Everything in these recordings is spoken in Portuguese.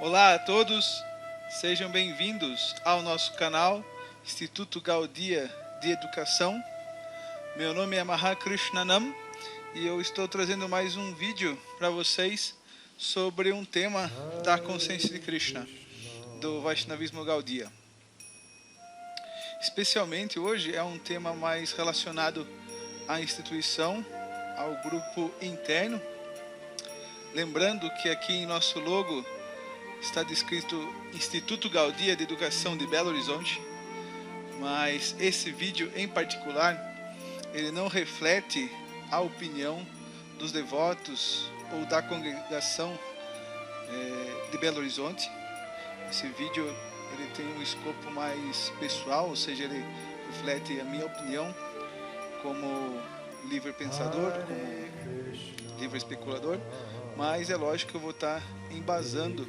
Olá a todos, sejam bem-vindos ao nosso canal Instituto Gaudiya de Educação. Meu nome é Mahakrishnanam e eu estou trazendo mais um vídeo para vocês sobre um tema da consciência de Krishna, do Vaishnavismo Gaudiya. Especialmente hoje é um tema mais relacionado à instituição, ao grupo interno. Lembrando que aqui em nosso logo está descrito Instituto Gaudiya de Educação de Belo Horizonte, mas esse vídeo em particular, ele não reflete a opinião dos devotos ou da congregação de Belo Horizonte. Esse vídeo ele tem um escopo mais pessoal, ou seja, ele reflete a minha opinião como livre pensador, como livre especulador, mas é lógico que eu vou estar embasando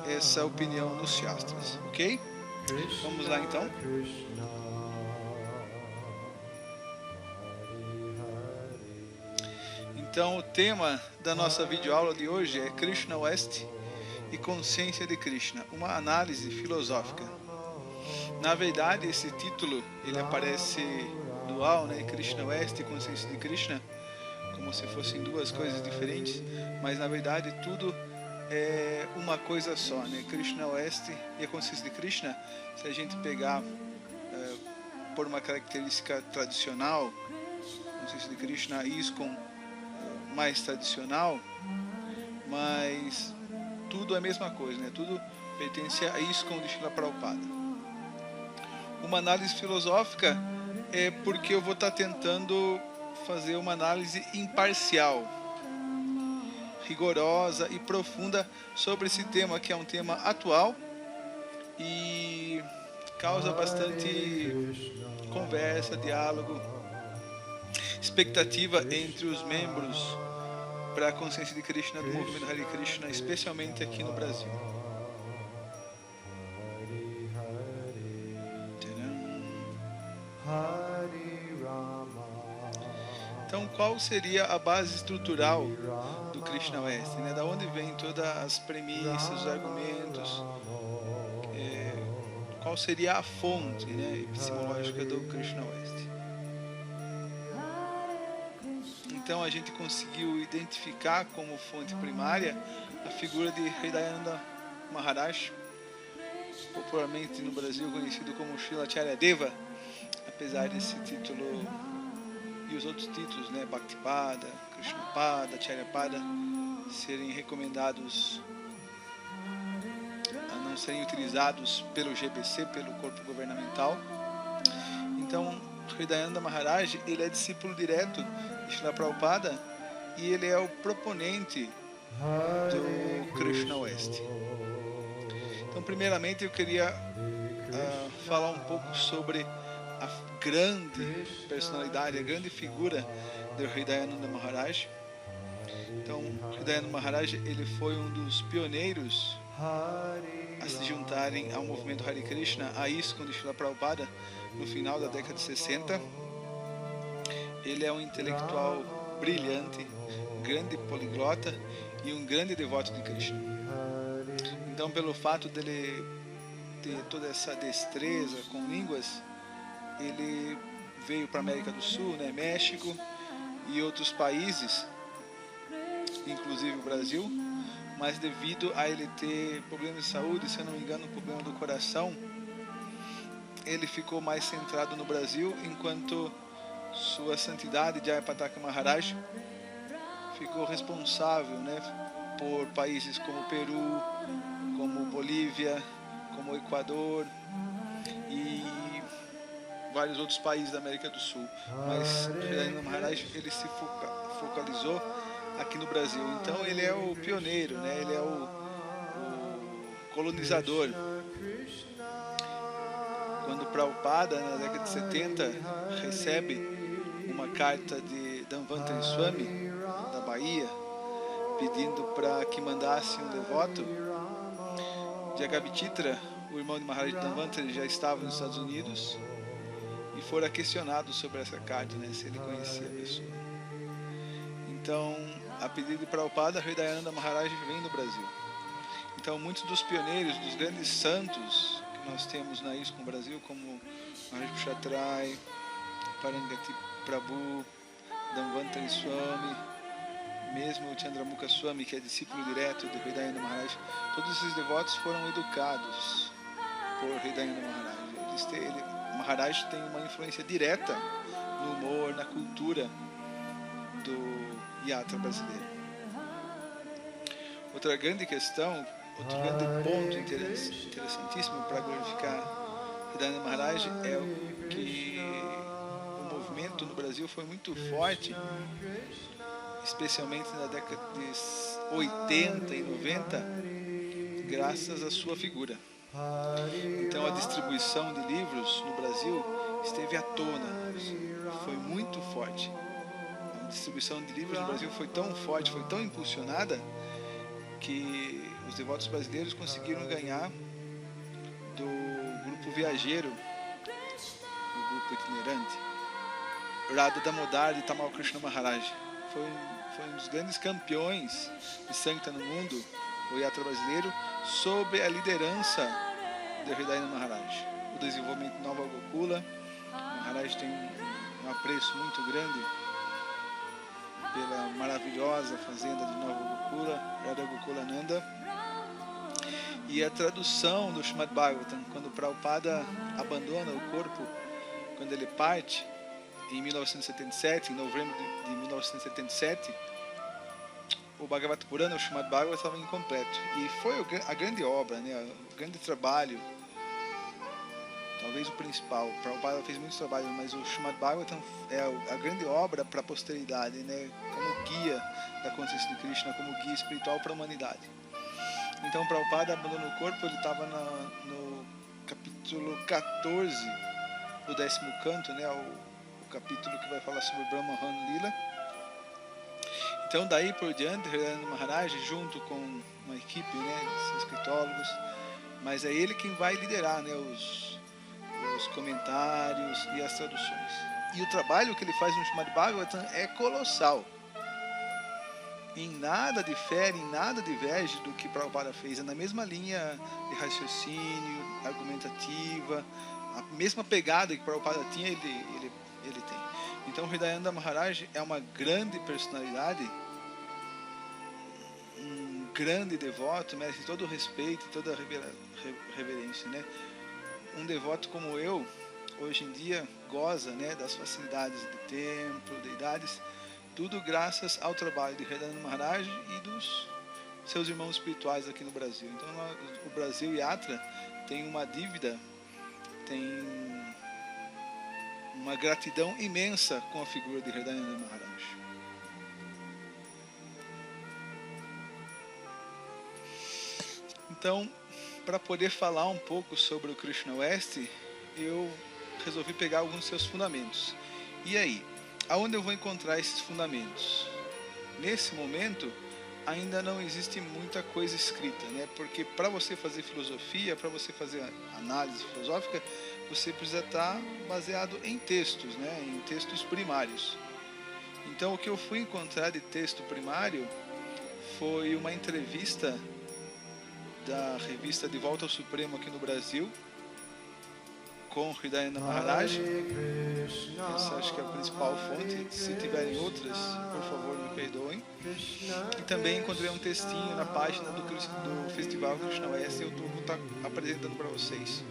essa opinião nos Shastras, ok? Vamos lá então. Então o tema da nossa videoaula de hoje é Krishna West e Consciência de Krishna, uma análise filosófica. Na verdade, esse título ele aparece dual, né? Krishna West e Consciência de Krishna, como se fossem duas coisas diferentes, mas na verdade tudo é uma coisa só, né? Krishna West e a consciência de Krishna, se a gente pegar por uma característica tradicional, consciência de Krishna, ISKCON mais tradicional, mas tudo é a mesma coisa, né? Tudo pertence a ISKCON de Srila Prabhupada. Uma análise filosófica é porque eu vou estar tentando fazer uma análise imparcial, rigorosa e profunda sobre esse tema, que é um tema atual e causa bastante conversa, diálogo, expectativa entre os membros para a consciência de Krishna do movimento Hare Krishna, especialmente aqui no Brasil. Então, qual seria a base estrutural do Krishna West, né? Da onde vem todas as premissas, os argumentos? Qual seria a fonte, né, epistemológica do Krishna West? Então, a gente conseguiu identificar como fonte primária a figura de Hridayananda Maharaj, popularmente no Brasil conhecido como Srila Acharya Deva, apesar desse título e os outros títulos, né, Bhaktipada, Krishnapada, Acharyapada, serem recomendados a não serem utilizados pelo GBC, pelo corpo governamental. Então, Hridayananda Maharaj, ele é discípulo direto de Srila Prabhupada e ele é o proponente do Krishna West. Então, primeiramente, eu queria falar um pouco sobre a grande personalidade, a grande figura de Hridayananda Maharaj. Então, Hridayananda Maharaj, ele foi um dos pioneiros a se juntarem ao movimento Hare Krishna, a ISKCON de Srila Prabhupada, no final da década de 60. Ele é um intelectual brilhante, grande poliglota e um grande devoto de Krishna. Então, pelo fato dele ter toda essa destreza com línguas, ele veio para a América do Sul, né, México e outros países, inclusive o Brasil, mas devido a ele ter problemas de saúde, se eu não me engano, problema do coração, ele ficou mais centrado no Brasil, enquanto Sua Santidade Jayapataka Maharaj ficou responsável, né, por países como Peru, como Bolívia, como Equador e vários outros países da América do Sul. Mas Hridayananda Maharaj, ele se focalizou aqui no Brasil. Então ele é o pioneiro, né? Ele é o colonizador. Quando Prabhupada, na década de 70, recebe uma carta de Dhanvantari Swami, da Bahia, pedindo para que mandasse um devoto, Jagabhititra, o irmão de Maharaj Dhanvantari, já estava nos Estados Unidos e fora questionado sobre essa carta, né, se ele conhecia a pessoa. Então, a pedido de Prabhupada, Hridayananda Maharaj vem no Brasil. Então, muitos dos pioneiros, dos grandes santos que nós temos na ISKCON Brasil, como Maharaj Kshatrai, Parangati Prabhu, Dhanvantari Swami, mesmo o Chandramukha Swami, que é discípulo direto do Hridayanda Maharaj, todos esses devotos foram educados por Hridayanda Maharaj. Maharaj tem uma influência direta no humor, na cultura do yatra brasileiro. Outra grande questão, outro grande ponto interessantíssimo para glorificar Hridayanda Maharaj é o que o movimento no Brasil foi muito forte, especialmente na década de 80 e 90, graças à sua figura. Então a distribuição de livros no Brasil esteve à tona, foi muito forte. A distribuição de livros no Brasil foi tão forte, foi tão impulsionada, que os devotos brasileiros conseguiram ganhar do grupo viajeiro, do grupo itinerante, Radha Damodar de Tamal Krishna Maharaj. Foi um dos grandes campeões de Sankirtan no mundo, o yatra brasileiro, sob a liderança de Hridayanda Maharaj. O desenvolvimento de Nova Gokula, Maharaj tem um apreço muito grande pela maravilhosa fazenda de Nova Gokula, Radha Gokulananda, e a tradução do Srimad Bhagavatam, quando Prabhupada abandona o corpo, quando ele parte, em 1977, em novembro de 1977, o Bhagavata Purana, o Srimad Bhagavatam, estava incompleto. E foi a grande obra, né, o grande trabalho, talvez o principal. O Prabhupada fez muitos trabalhos, mas o Srimad Bhagavatam é a grande obra para a posteridade, né, como guia da consciência de Krishna, como guia espiritual para a humanidade. Então o Prabhupada abandonou o corpo, ele estava no capítulo 14 do 10º canto, né, o capítulo que vai falar sobre Brahmahan Lila. Então daí por diante, Hridayanda Maharaj, junto com uma equipe, né, de escritólogos, mas é ele quem vai liderar, né, os comentários e as traduções. E o trabalho que ele faz no Srimad Bhagavatam é colossal. Em nada difere, em nada diverge do que Prabhupada fez. É na mesma linha de raciocínio, argumentativa, a mesma pegada que Prabhupada tinha, ele tem. Então Hridayanda Maharaj é uma grande personalidade, um grande devoto, merece todo o respeito e toda a reverência, né? Um devoto como eu, hoje em dia, goza, né, das facilidades de templo, deidades, tudo graças ao trabalho de Hridayanda Maharaj e dos seus irmãos espirituais aqui no Brasil. Então o Brasil Yatra tem uma dívida, tem uma gratidão imensa com a figura de Hridayanda Maharaj. Então, para poder falar um pouco sobre o Krishna West, eu resolvi pegar alguns de seus fundamentos. E aí, aonde eu vou encontrar esses fundamentos? Nesse momento, ainda não existe muita coisa escrita, né? Porque para você fazer filosofia, para você fazer análise filosófica, você precisa estar baseado em textos, né? Em textos primários. Então, o que eu fui encontrar de texto primário foi uma entrevista da revista De Volta ao Supremo aqui no Brasil, com Hridayanda Maharaj. Essa acho que é a principal fonte. Se tiverem outras, por favor, me perdoem. E também encontrei um textinho na página do Festival Krishna West, e eu vou estar apresentando para vocês,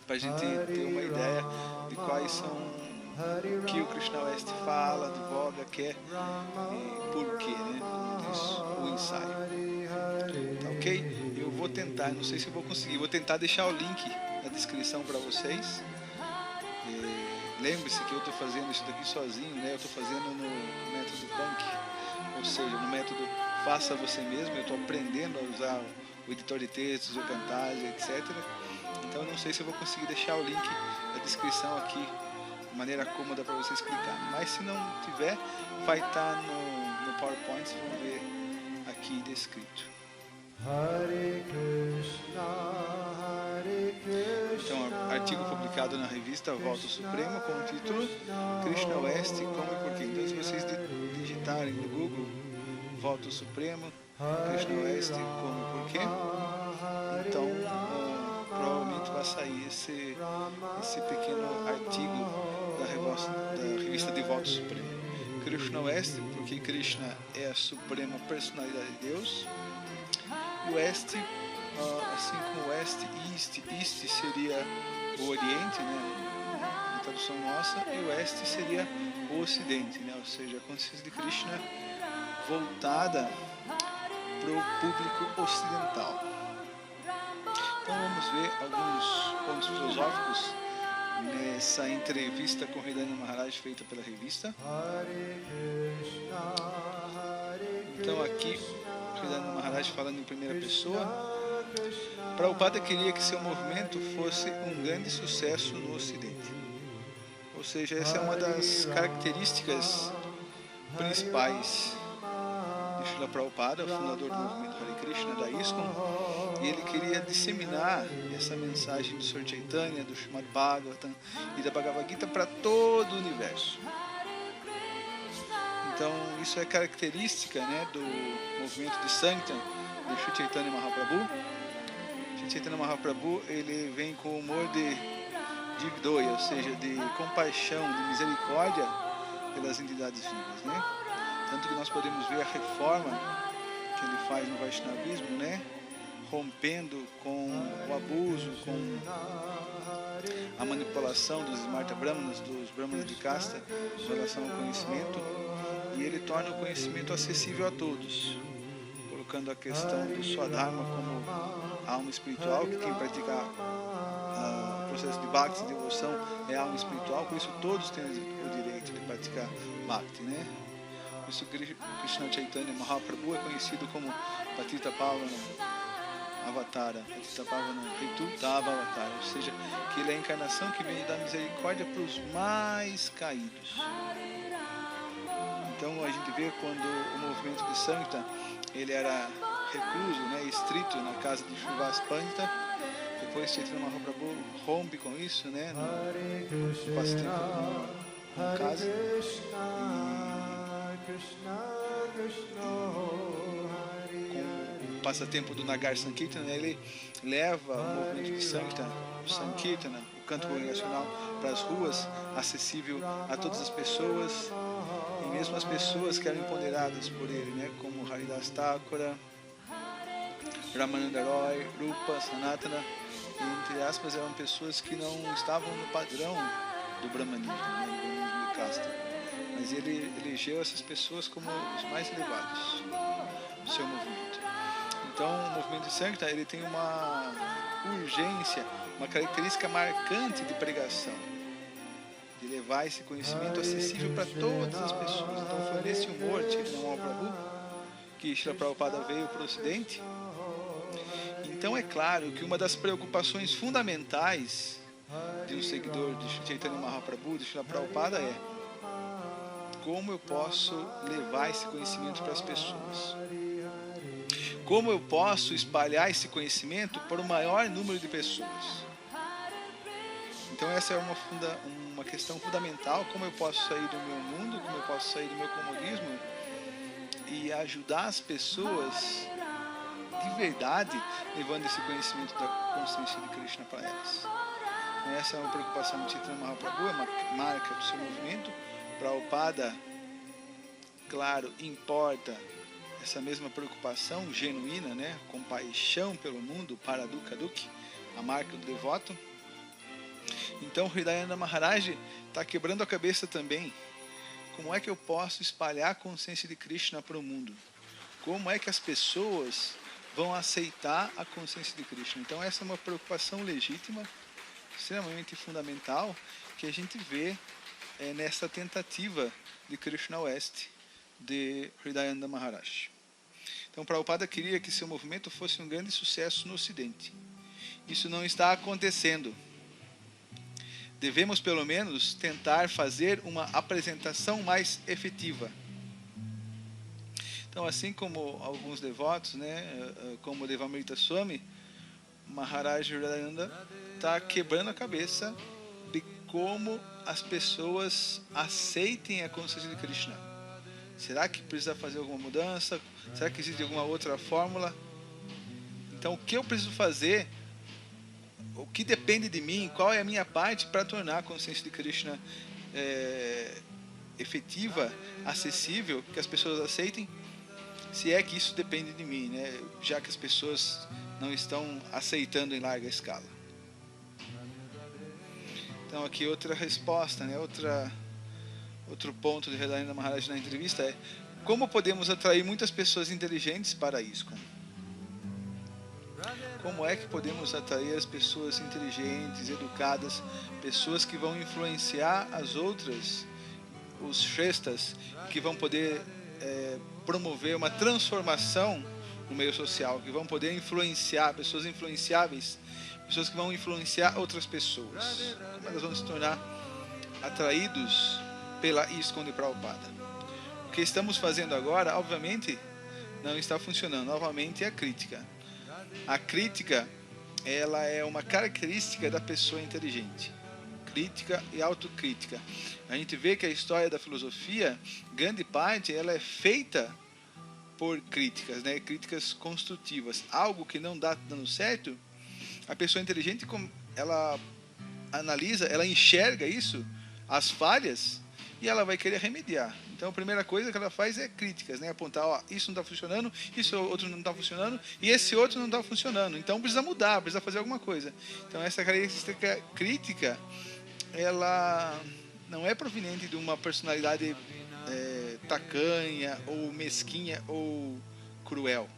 para a gente ter uma ideia de quais são o que o Krishna West fala, divulga, quer e por quê, né? Como diz o ensaio. Tá ok? Eu vou tentar, não sei se eu vou conseguir, vou tentar deixar o link na descrição para vocês. Lembre-se que eu estou fazendo isso daqui sozinho, né? Eu estou fazendo no método Punk, ou seja, no método faça você mesmo. Eu estou aprendendo a usar o editor de textos, o Camtasia, etc. Então eu não sei se eu vou conseguir deixar o link na descrição aqui de maneira cômoda para vocês clicar, mas se não tiver, vai estar no PowerPoint, vocês vão ver aqui descrito. Então, artigo publicado na revista Volta ao Supremo com o título Krishna West, como e porquê. Então, se vocês digitarem no Google Volta ao Supremo, Krishna Oeste come por quê? Então, provavelmente vai sair esse pequeno artigo da revista Devoto Supremo. Krishna Oeste, porque Krishna é a suprema personalidade de Deus. E Oeste, assim como Oeste, East seria o Oriente, né, na tradução nossa, e o Oeste seria o Ocidente, né, ou seja, a consciência de Krishna voltada para o público ocidental. Então vamos ver alguns pontos filosóficos nessa entrevista com Hridayanda Maharaj feita pela revista. Então aqui Hridayanda Maharaj falando em primeira pessoa. Prabhupada queria que seu movimento fosse um grande sucesso no Ocidente. Ou seja, essa é uma das características principais de Srila Prabhupada, o fundador do movimento Hare Krishna, da ISKCON, e ele queria disseminar essa mensagem do Sr. Chaitanya, do Srimad Bhagavatam e da Bhagavad Gita para todo o universo. Então, isso é característica, né, do movimento de Sankirtan de Sri Chaitanya Mahaprabhu. Sri Chaitanya Mahaprabhu, ele vem com o humor de Divdoya, ou seja, de compaixão, de misericórdia pelas entidades vivas, né? Tanto que nós podemos ver a reforma que ele faz no Vaishnavismo, né? Rompendo com o abuso, com a manipulação dos Smarta Brahmanas, dos Brahmanas de casta, em relação ao conhecimento, e ele torna o conhecimento acessível a todos, colocando a questão do Swadharma como alma espiritual, que quem pratica o processo de Bhakti, de devoção, é alma espiritual, por isso todos têm o direito de praticar Bhakti, né? Por isso Krishna Chaitanya Mahaprabhu é conhecido como Patita Pavana Avatara, Patita Pavana Ritu Tava Avatara, ou seja, que ele é a encarnação que vem dar misericórdia para os mais caídos. Então a gente vê quando o movimento de Sankirtan, ele era recluso, né, estrito na casa de Srivas Pandita. Depois Chaitanya Mahaprabhu rompe com isso, né, no passatempo com casa, com o passatempo do Nagar Sankirtana, ele leva o movimento de Sankirtana, o Sankirtana, o canto congregacional, para as ruas, acessível a todas as pessoas, e mesmo as pessoas que eram empoderadas por ele, né, como Haridas Thakura, Ramananda Roy, Rupa, Sanatana, entre aspas, eram pessoas que não estavam no padrão do brahmanismo, né, do brahmanismo de casta. Mas ele elegeu essas pessoas como os mais elevados do seu movimento. Então, o movimento de Sankirtan, ele tem uma urgência, uma característica marcante de pregação, de levar esse conhecimento acessível para todas as pessoas. Então, foi nesse humor de Chaitanya Mahaprabhu que Srila Prabhupada veio para o Ocidente. Então, é claro que uma das preocupações fundamentais de um seguidor de Chaitanya Mahaprabhu, de Srila Prabhupada, é como eu posso levar esse conhecimento para as pessoas. Como eu posso espalhar esse conhecimento para o maior número de pessoas. Então essa é uma questão fundamental, como eu posso sair do meu mundo, como eu posso sair do meu comodismo e ajudar as pessoas de verdade, levando esse conhecimento da consciência de Krishna para elas. Então, essa é uma preocupação de Chaitanya Mahaprabhu, é uma marca do seu movimento. Prabhupada, claro, importa essa mesma preocupação genuína, né, compaixão pelo mundo, para Dukkha-Dukhi, a marca do devoto. Então Hridayanda Maharaj está quebrando a cabeça também. Como é que eu posso espalhar a consciência de Krishna para o mundo? Como é que as pessoas vão aceitar a consciência de Krishna? Então essa é uma preocupação legítima, extremamente fundamental, que a gente vê nessa tentativa de Krishna Oeste de Hridayanda Maharaj. Então Prabhupada queria que seu movimento fosse um grande sucesso no Ocidente. Isso não está acontecendo. Devemos pelo menos tentar fazer uma apresentação mais efetiva. Então, assim como alguns devotos, né, como o Devamrita Swami, Maharaj Hridayanda está quebrando a cabeça de como as pessoas aceitem a consciência de Krishna. Será que precisa fazer alguma mudança? Será que existe alguma outra fórmula? Então, o que eu preciso fazer? O que depende de mim? Qual é a minha parte para tornar a consciência de Krishna efetiva, acessível, que as pessoas aceitem? Se é que isso depende de mim, né? Já que as pessoas não estão aceitando em larga escala. Então, aqui outra resposta, né? Outro ponto de Hridayananda Maharaj na entrevista é: como podemos atrair muitas pessoas inteligentes para a ISKCON? Como é que podemos atrair as pessoas inteligentes, educadas, pessoas que vão influenciar as outras, os shrestas, que vão poder promover uma transformação no meio social, que vão poder influenciar, pessoas influenciáveis, pessoas que vão influenciar outras pessoas? Como elas vão se tornar atraídos pela ISKCON de Prabhupada? O que estamos fazendo agora, obviamente, não está funcionando. Novamente, é a crítica. A crítica, ela é uma característica da pessoa inteligente. Crítica e autocrítica. A gente vê que a história da filosofia, grande parte, ela é feita por críticas, né? Críticas construtivas. Algo que não dá dando certo, a pessoa inteligente, ela analisa, ela enxerga isso, as falhas, e ela vai querer remediar. Então a primeira coisa que ela faz é críticas, né? Apontar, ó, isso não está funcionando, isso outro não está funcionando, e esse outro não está funcionando. Então precisa mudar, precisa fazer alguma coisa. Então essa característica crítica, ela não é proveniente de uma personalidade tacanha, ou mesquinha, ou cruel.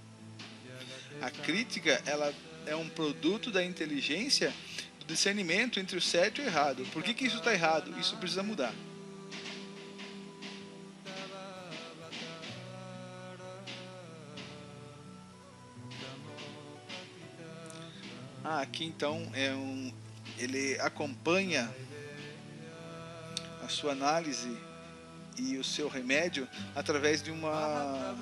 A crítica, ela é um produto da inteligência, do discernimento entre o certo e o errado. Por que isso está errado? Isso precisa mudar. Aqui então ele acompanha a sua análise e o seu remédio através de uma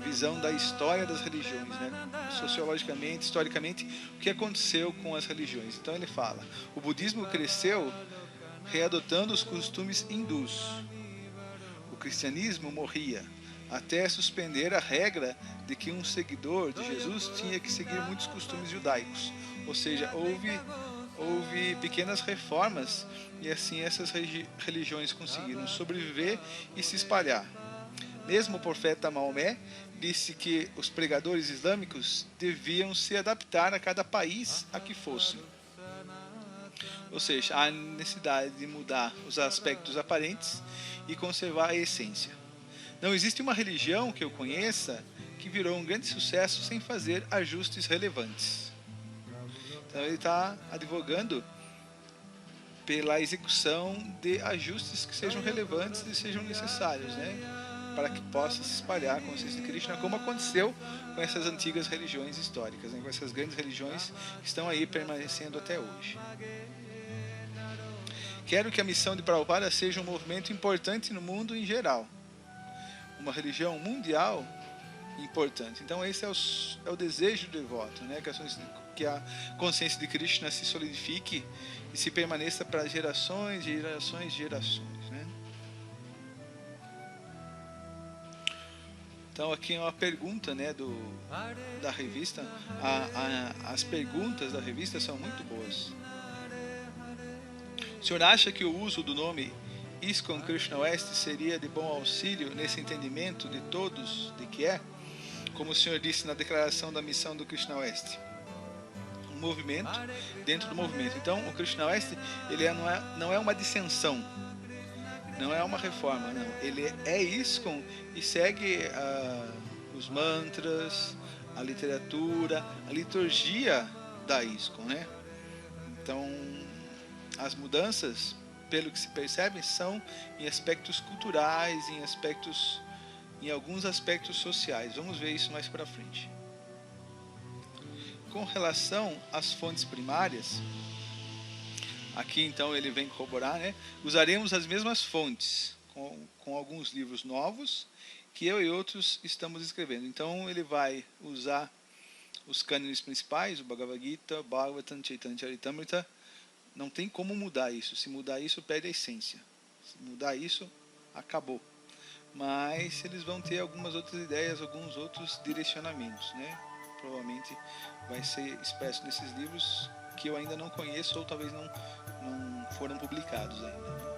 visão da história das religiões, né? Sociologicamente, historicamente, o que aconteceu com as religiões. Então ele fala: o budismo cresceu readotando os costumes hindus. O cristianismo morria até suspender a regra de que um seguidor de Jesus tinha que seguir muitos costumes judaicos. Ou seja, houve pequenas reformas e assim essas religiões conseguiram sobreviver e se espalhar. Mesmo o profeta Maomé disse que os pregadores islâmicos deviam se adaptar a cada país a que fossem. Ou seja, há necessidade de mudar os aspectos aparentes e conservar a essência. Não existe uma religião que eu conheça que virou um grande sucesso sem fazer ajustes relevantes. Então ele está advogando pela execução de ajustes que sejam relevantes e sejam necessários, né? Para que possa se espalhar a consciência de Krishna, como aconteceu com essas antigas religiões históricas, né? Com essas grandes religiões que estão aí permanecendo até hoje. Quero que a missão de Prabhupada seja um movimento importante no mundo em geral. Uma religião mundial importante. Então esse é o desejo do devoto, né? Que a consciência de Krishna se solidifique e se permaneça para gerações, gerações, gerações, né? Então aqui é uma pergunta, né, da revista. As perguntas da revista são muito boas. O senhor acha que o uso do nome ISKCON Krishna West seria de bom auxílio nesse entendimento de todos de que é, como o senhor disse na declaração da missão do Krishna West, um movimento dentro do movimento? Então o Krishna West, ele não é uma dissensão, não é uma reforma, não. Ele é ISKCON e segue os mantras, a literatura, a liturgia da ISKCON, né? Então as mudanças, pelo que se percebe, são em aspectos culturais, em alguns aspectos sociais. Vamos ver isso mais para frente. Com relação às fontes primárias, aqui então ele vem corroborar, né? Usaremos as mesmas fontes, com alguns livros novos que eu e outros estamos escrevendo. Então ele vai usar os cânones principais, o Bhagavad Gita, Bhagavatam, Chaitanya Charitamrita. Não tem como mudar isso. Se mudar isso, perde a essência. Se mudar isso, acabou. mas eles vão ter algumas outras ideias, alguns outros direcionamentos, né? Provavelmente vai ser expresso nesses livros que eu ainda não conheço ou talvez não foram publicados ainda, né?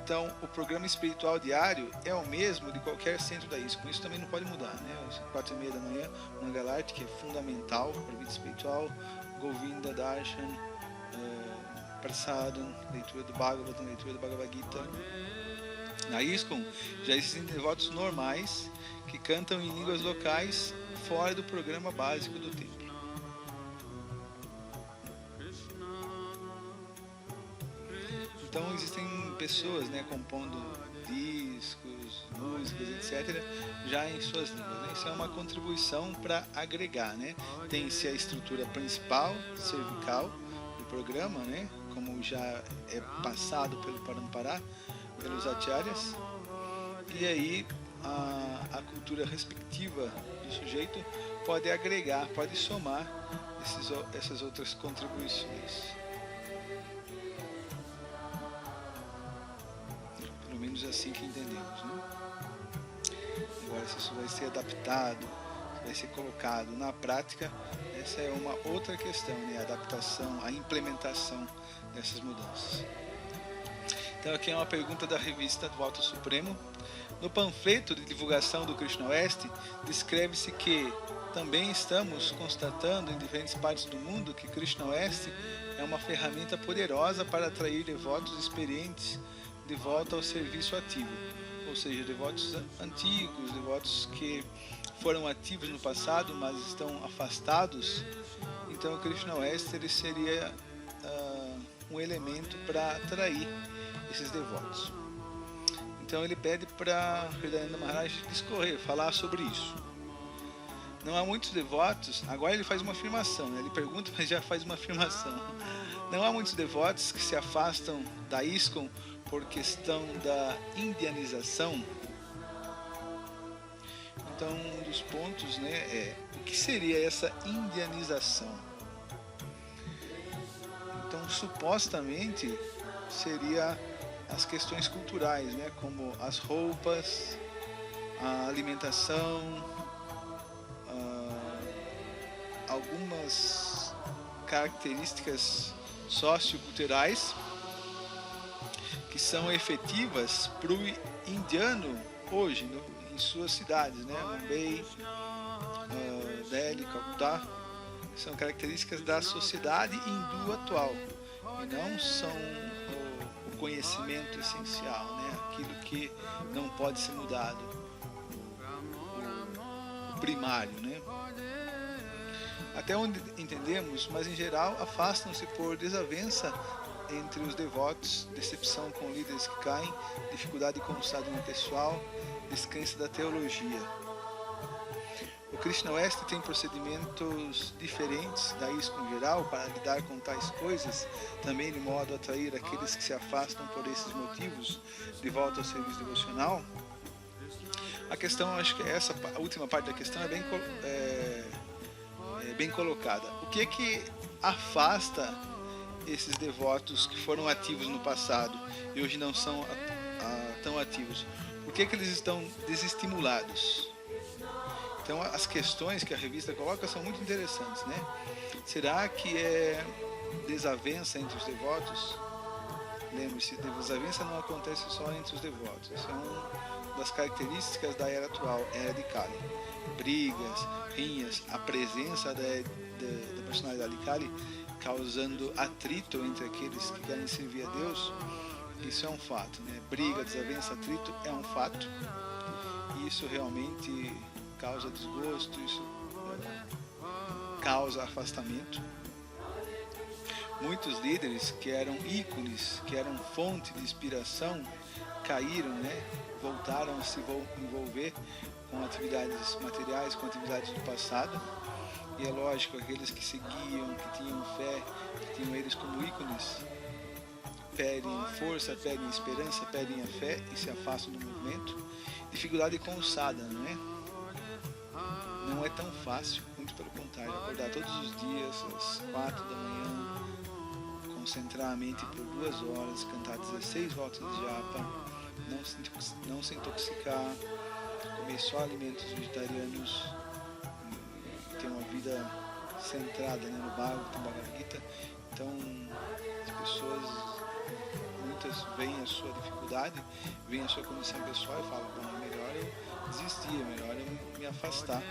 Então, o programa espiritual diário é o mesmo de qualquer centro da ISKCON. Isso também não pode mudar, né? Às 4h30 da manhã, Mangalarti, que é fundamental para a vida espiritual, Govinda, Darshan, Prasadam, leitura do Bhagavatam, leitura do Bhagavad Gita. Na ISKCON já existem devotos normais que cantam em línguas locais fora do programa básico do templo. Então existem pessoas, né, compondo discos, músicas, etc., já em suas línguas, né? Isso é uma contribuição para agregar, né? Tem-se a estrutura principal, cervical, do programa, né? Como já é passado pelo Parampara, pelos acharyas, e aí a cultura respectiva do sujeito pode agregar, pode somar essas outras contribuições. Pelo menos é assim que entendemos, né? Agora, se isso vai ser adaptado, vai ser colocado na prática, essa é uma outra questão, né? A adaptação, a implementação dessas mudanças. Então aqui é uma pergunta da revista do Alto Supremo. No panfleto de divulgação do Krishna Oeste, descreve-se que também estamos constatando em diferentes partes do mundo que Krishna Oeste é uma ferramenta poderosa para atrair devotos experientes de volta ao serviço ativo, ou seja, devotos antigos, devotos que foram ativos no passado, mas estão afastados. Então o Krishna Oeste ele seria um elemento para atrair esses devotos. Então ele pede para Hridayananda Maharaj discorrer, falar sobre isso. Não há muitos devotos, agora ele faz uma afirmação, né? Ele pergunta, mas já faz uma afirmação. Não há muitos devotos que se afastam da ISKCON por questão da indianização. Então um dos pontos, né, é o que seria essa indianização? Então supostamente seria as questões culturais, né, como as roupas, a alimentação, algumas características socioculturais que são efetivas para o indiano hoje, em suas cidades, né, Mumbai, Delhi, Calcutá, são características da sociedade hindu atual e não são conhecimento essencial, né? Aquilo que não pode ser mudado, o primário, né? Até onde entendemos, mas em geral afastam-se por desavença entre os devotos, decepção com líderes que caem, dificuldade com o sadhana pessoal, descrença da teologia. O Krishna Oeste tem procedimentos diferentes da ISKCON geral para lidar com tais coisas, também de modo a atrair aqueles que se afastam por esses motivos de volta ao serviço devocional. A questão, acho que essa a última parte da questão é bem colocada. O que é que afasta esses devotos que foram ativos no passado e hoje não são tão ativos? Por que é que eles estão desestimulados? Então as questões que a revista coloca são muito interessantes, né? Será que é desavença entre os devotos? Lembre-se, desavença não acontece só entre os devotos. Isso é uma das características da era atual, era de Kali. Brigas, rinhas, a presença da personalidade de Kali causando atrito entre aqueles que querem servir a Deus, isso é um fato, né? Briga, desavença, atrito é um fato. E isso realmente causa desgosto, isso causa afastamento. Muitos líderes que eram ícones, que eram fonte de inspiração, caíram, né? Voltaram a se envolver com atividades materiais, com atividades do passado. E é lógico, aqueles que seguiam, que tinham fé, que tinham eles como ícones, perdem força, perdem esperança, perdem a fé e se afastam do movimento. Dificuldade com o sadhana, né? Não é tão fácil, muito pelo contrário, acordar todos os dias às 4 da manhã, concentrar a mente por 2 horas, cantar 16 voltas de japa, não se intoxicar, comer só alimentos vegetarianos, ter uma vida centrada, né, no Bhagavad Gita. Então as pessoas, muitas veem a sua dificuldade, veem a sua condição pessoal e falam: bom, é melhor eu desistir, é melhor eu me afastar,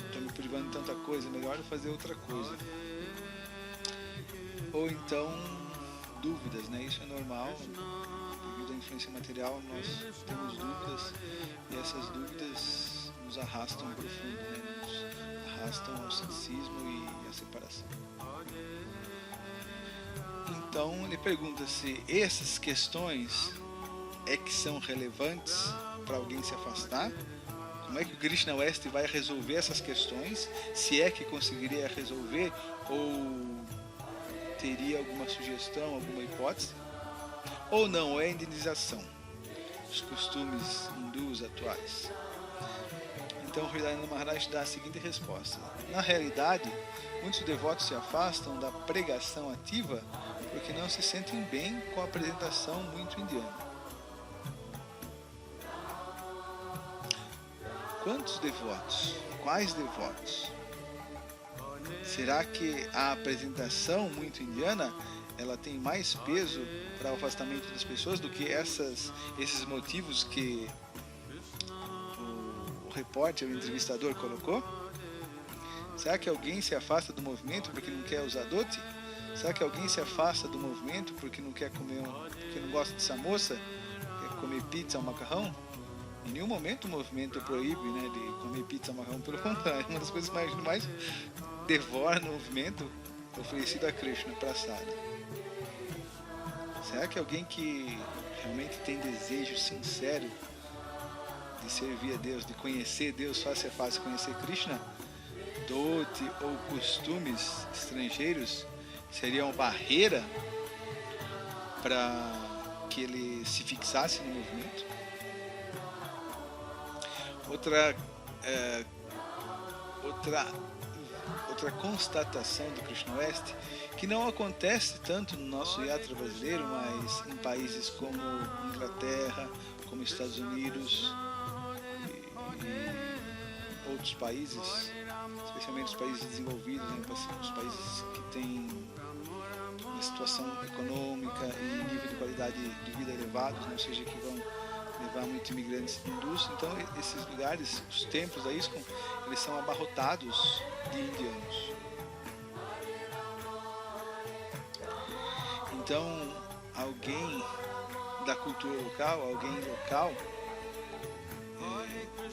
estou me privando de tanta coisa, é melhor eu fazer outra coisa. Ou então dúvidas, né? Isso é normal, devido à influência material nós temos dúvidas, e essas dúvidas nos arrastam para o fundo, né? Nos arrastam ao ceticismo e à separação. Então ele pergunta se essas questões é que são relevantes para alguém se afastar. Como é que o Krishna West vai resolver essas questões? Se é que conseguiria resolver, ou teria alguma sugestão, alguma hipótese? Ou não, é a indenização, os costumes hindus atuais. Então Hridayananda Maharaj dá a seguinte resposta: na realidade, muitos devotos se afastam da pregação ativa porque não se sentem bem com a apresentação muito indiana. Quantos devotos? Quais devotos? Será que a apresentação muito indiana ela tem mais peso para o afastamento das pessoas do que esses motivos que o repórter, o entrevistador colocou? Será que alguém se afasta do movimento porque não quer usar dote? Será que alguém se afasta do movimento porque não quer comer, porque não gosta de samosa, quer comer pizza ou macarrão? Em nenhum momento o movimento proíbe, né, de comer pizza ou macarrão, pelo contrário, uma das coisas mais devora no movimento oferecido a Krishna, prasada. Será que alguém que realmente tem desejo sincero de servir a Deus, de conhecer Deus face a face, conhecer Krishna, dote ou costumes estrangeiros seriam barreira para que ele se fixasse no movimento? Outra constatação do Krishna West, que não acontece tanto no nosso yatra brasileiro, mas em países como Inglaterra, como Estados Unidos e outros países, especialmente os países desenvolvidos, né, os países que têm uma situação econômica e nível de qualidade de vida elevados, né, ou seja, que vão levar muitos imigrantes hindus. Então esses lugares, os templos da ISKCON, eles são abarrotados de indianos. Então alguém da cultura local, alguém local,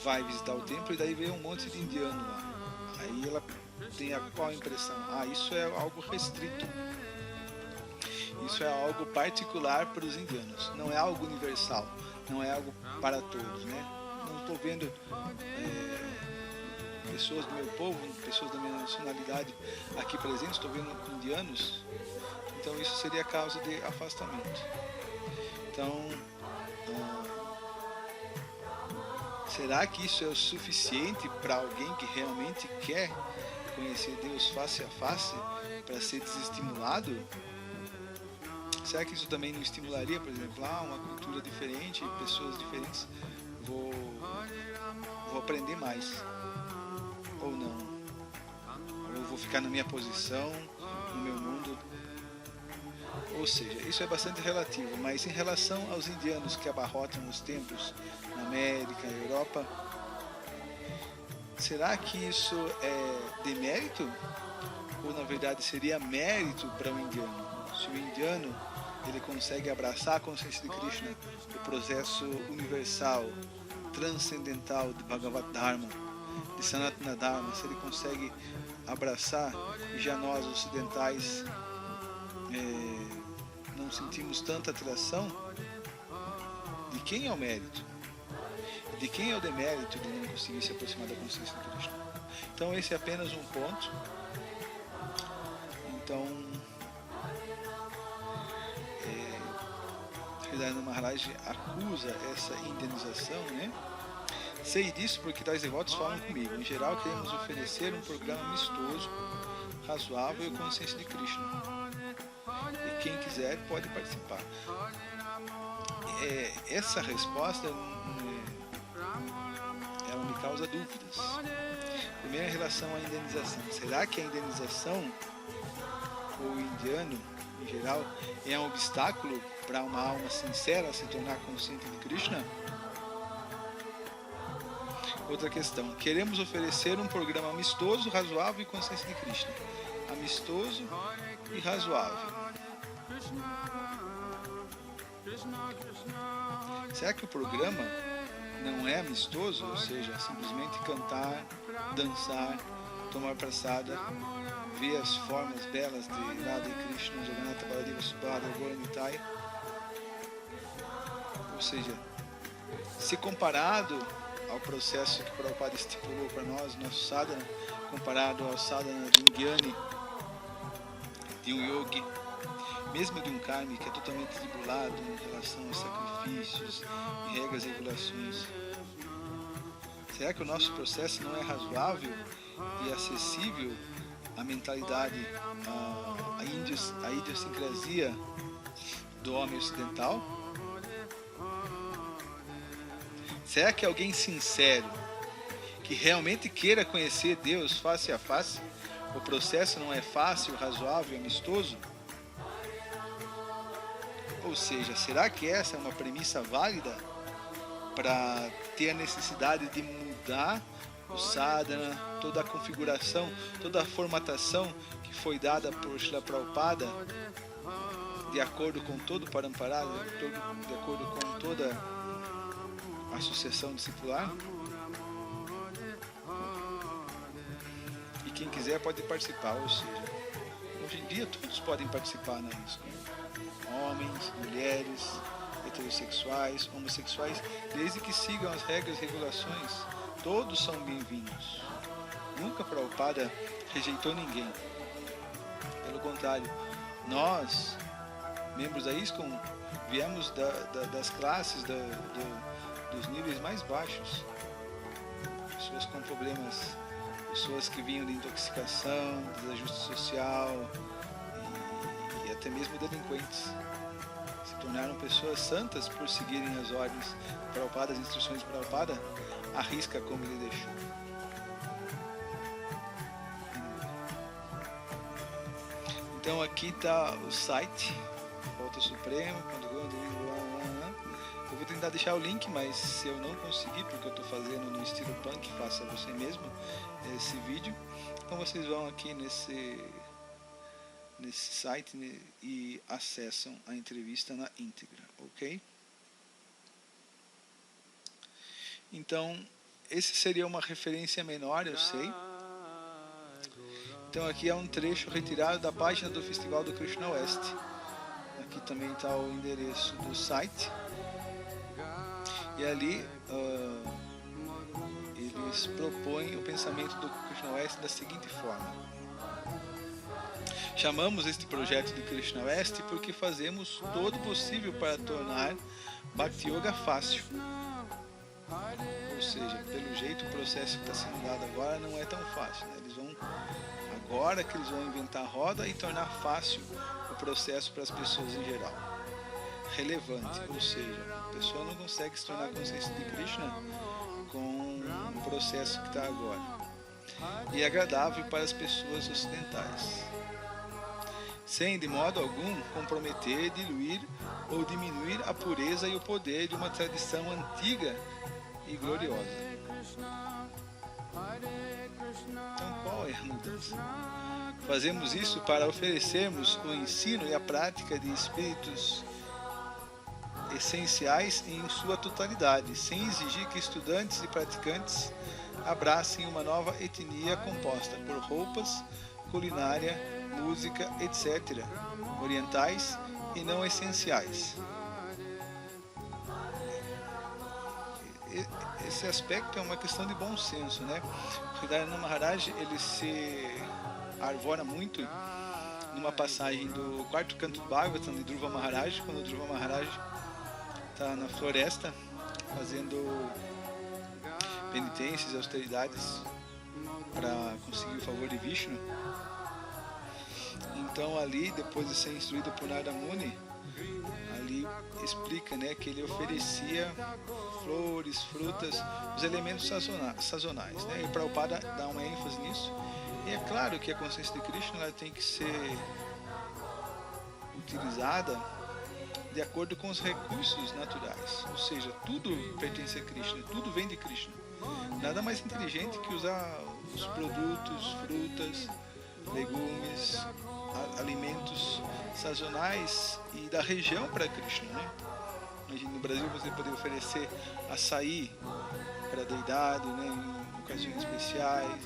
vai visitar o templo e daí vê um monte de indiano lá. Aí ela tem a qual impressão? Isso é algo restrito. Isso é algo particular para os indianos. Não é algo universal. Não é algo para todos, né? Não estou vendo pessoas do meu povo, pessoas da minha nacionalidade aqui presentes. Estou vendo indianos. Então isso seria causa de afastamento. Então, será que isso é o suficiente para alguém que realmente quer conhecer Deus face a face para ser desestimulado? Será que isso também não estimularia, por exemplo, uma cultura diferente, pessoas diferentes? Vou aprender mais. Ou não? Ou vou ficar na minha posição, no meu mundo? Ou seja, isso é bastante relativo, mas em relação aos indianos que abarrotam os templos na América, na Europa, será que isso é demérito? Ou na verdade seria mérito para o indiano? Se o indiano ele consegue abraçar a consciência de Krishna, o processo universal, transcendental de Bhagavad Dharma, de Sanatana Dharma, se ele consegue abraçar, e já nós ocidentais não sentimos tanta atração, de quem é o mérito? De quem é o demérito de não conseguir se aproximar da consciência de Krishna? Então esse é apenas um ponto. Então Hridayananda Maharaj acusa essa indenização, né? Sei disso porque tais devotos falam comigo. Em geral, queremos oferecer um programa amistoso, razoável e consciência de Krishna. E quem quiser pode participar. Essa resposta ela me causa dúvidas. Primeiro, em relação à indenização. Será que a indenização, ou o indiano em geral, é um obstáculo para uma alma sincera se tornar consciente de Krishna? Outra questão. Queremos oferecer um programa amistoso, razoável e consciência de Krishna. Amistoso e razoável. Será que o programa não é amistoso? Ou seja, simplesmente cantar, dançar, tomar praçada, ver as formas belas de Radha e Krishna, Jagannatha, Baladeva, Subhadra, Gaura Nitai? Ou seja, se comparado ao processo que Prabhupada estipulou para nós, nosso sadhana, comparado ao sadhana de um jnani, de um yogi, mesmo de um karmi que é totalmente tribulado em relação aos sacrifícios, regras e regulações, será que o nosso processo não é razoável e acessível à mentalidade, à idiosincrasia do homem ocidental? Será que alguém sincero, que realmente queira conhecer Deus face a face, o processo não é fácil, razoável e amistoso? Ou seja, será que essa é uma premissa válida para ter a necessidade de mudar o sadhana, toda a configuração, toda a formatação que foi dada por Srila Prabhupada, de acordo com todo o Parampara, de acordo com toda a sucessão discipular? E quem quiser pode participar, ou seja, hoje em dia todos podem participar na ISKCON. Homens, mulheres, heterossexuais, homossexuais, desde que sigam as regras e regulações, todos são bem-vindos. Nunca Prabhupada rejeitou ninguém. Pelo contrário, nós, membros da ISKCON, viemos das classes, dos níveis mais baixos, pessoas com problemas, pessoas que vinham de intoxicação, desajuste social e até mesmo delinquentes, se tornaram pessoas santas por seguirem as ordens de Prabhupada, as instruções de Prabhupada, à risca como ele deixou. Então aqui está o site Volta Suprema. Eu vou tentar deixar o link, mas se eu não conseguir, porque eu estou fazendo no estilo punk, faça você mesmo esse vídeo. Então vocês vão aqui nesse site, né, e acessam a entrevista na íntegra, ok? Então, esse seria uma referência menor, eu sei. Então aqui é um trecho retirado da página do Festival do Krishna West. Aqui também está o endereço do site. E ali eles propõem o pensamento do Krishna West da seguinte forma: chamamos este projeto de Krishna West porque fazemos todo o possível para tornar Bhakti Yoga fácil. Ou seja, pelo jeito o processo que está sendo dado agora não é tão fácil, né? Agora que eles vão inventar a roda e tornar fácil o processo para as pessoas em geral. Relevante, ou seja, a pessoa não consegue se tornar consciente de Krishna com o processo que está agora. E agradável para as pessoas ocidentais, sem de modo algum comprometer, diluir ou diminuir a pureza e o poder de uma tradição antiga e gloriosa. Então qual é a mudança? Fazemos isso para oferecermos o ensino e a prática de espíritos essenciais em sua totalidade, sem exigir que estudantes e praticantes abracem uma nova etnia composta por roupas, culinária, música, etc., orientais e não essenciais. Esse aspecto é uma questão de bom senso, né? O Hridayana Maharaj, ele se arvora muito numa passagem do quarto canto do Bhagavatam de Dhruva Maharaj, quando Dhruva Maharaj está na floresta fazendo penitências e austeridades para conseguir o favor de Vishnu. Então ali, depois de ser instruído por Narada Muni, ali explica, né, que ele oferecia flores, frutas, os elementos sazonais, né? E Prabhupada dá uma ênfase nisso. E é claro que a consciência de Krishna ela tem que ser utilizada de acordo com os recursos naturais, ou seja, tudo pertence a Krishna, tudo vem de Krishna. Nada mais inteligente que usar os produtos, frutas, legumes, alimentos sazonais e da região para Krishna, né? No Brasil você poderia oferecer açaí para a deidade, né, em ocasiões especiais,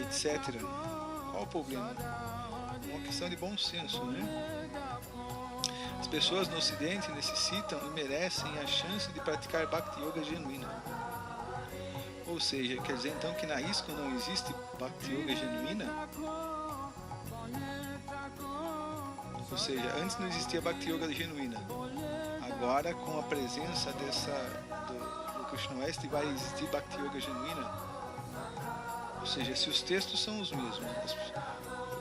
etc. Qual o problema? Uma questão de bom senso, né? As pessoas no Ocidente necessitam e merecem a chance de praticar Bhakti Yoga genuína. Ou seja, quer dizer então que na ISKCON não existe Bhakti Yoga genuína? Ou seja, antes não existia Bhakti Yoga genuína. Agora, com a presença do Krishna Oeste, vai existir Bhakti Yoga genuína? Ou seja, se os textos são os mesmos,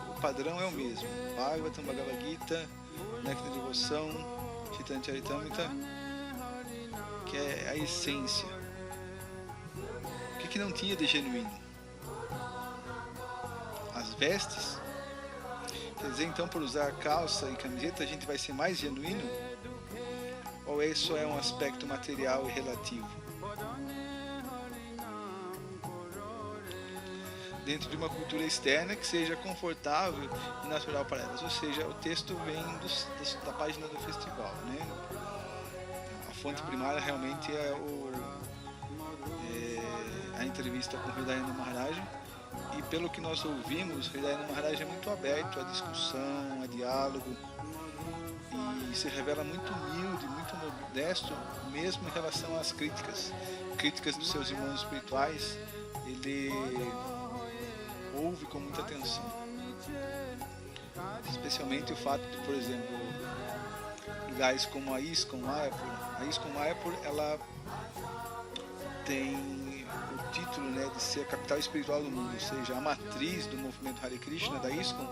o padrão é o mesmo. Bhagavatam, Bhagavad Gita, Néctar de Devoção, Chaitanya Charitamrita, que é a essência. O que não tinha de genuíno? As vestes? Quer dizer, então, por usar calça e camiseta, a gente vai ser mais genuíno? Ou isso é um aspecto material e relativo? Dentro de uma cultura externa que seja confortável e natural para elas. Ou seja, o texto vem da página do festival, né? A fonte primária realmente é a entrevista com o Hridayanda Maharaj. E pelo que nós ouvimos, o Hridayanda Maharaj é muito aberto à discussão, a diálogo, e se revela muito humilde, muito modesto, mesmo em relação às críticas dos seus irmãos espirituais. Ele ouve com muita atenção, especialmente o fato de, por exemplo, lugares como a ISKCON Mayapur, ela tem o título, né, de ser a capital espiritual do mundo, ou seja, a matriz do movimento Hare Krishna da ISKCON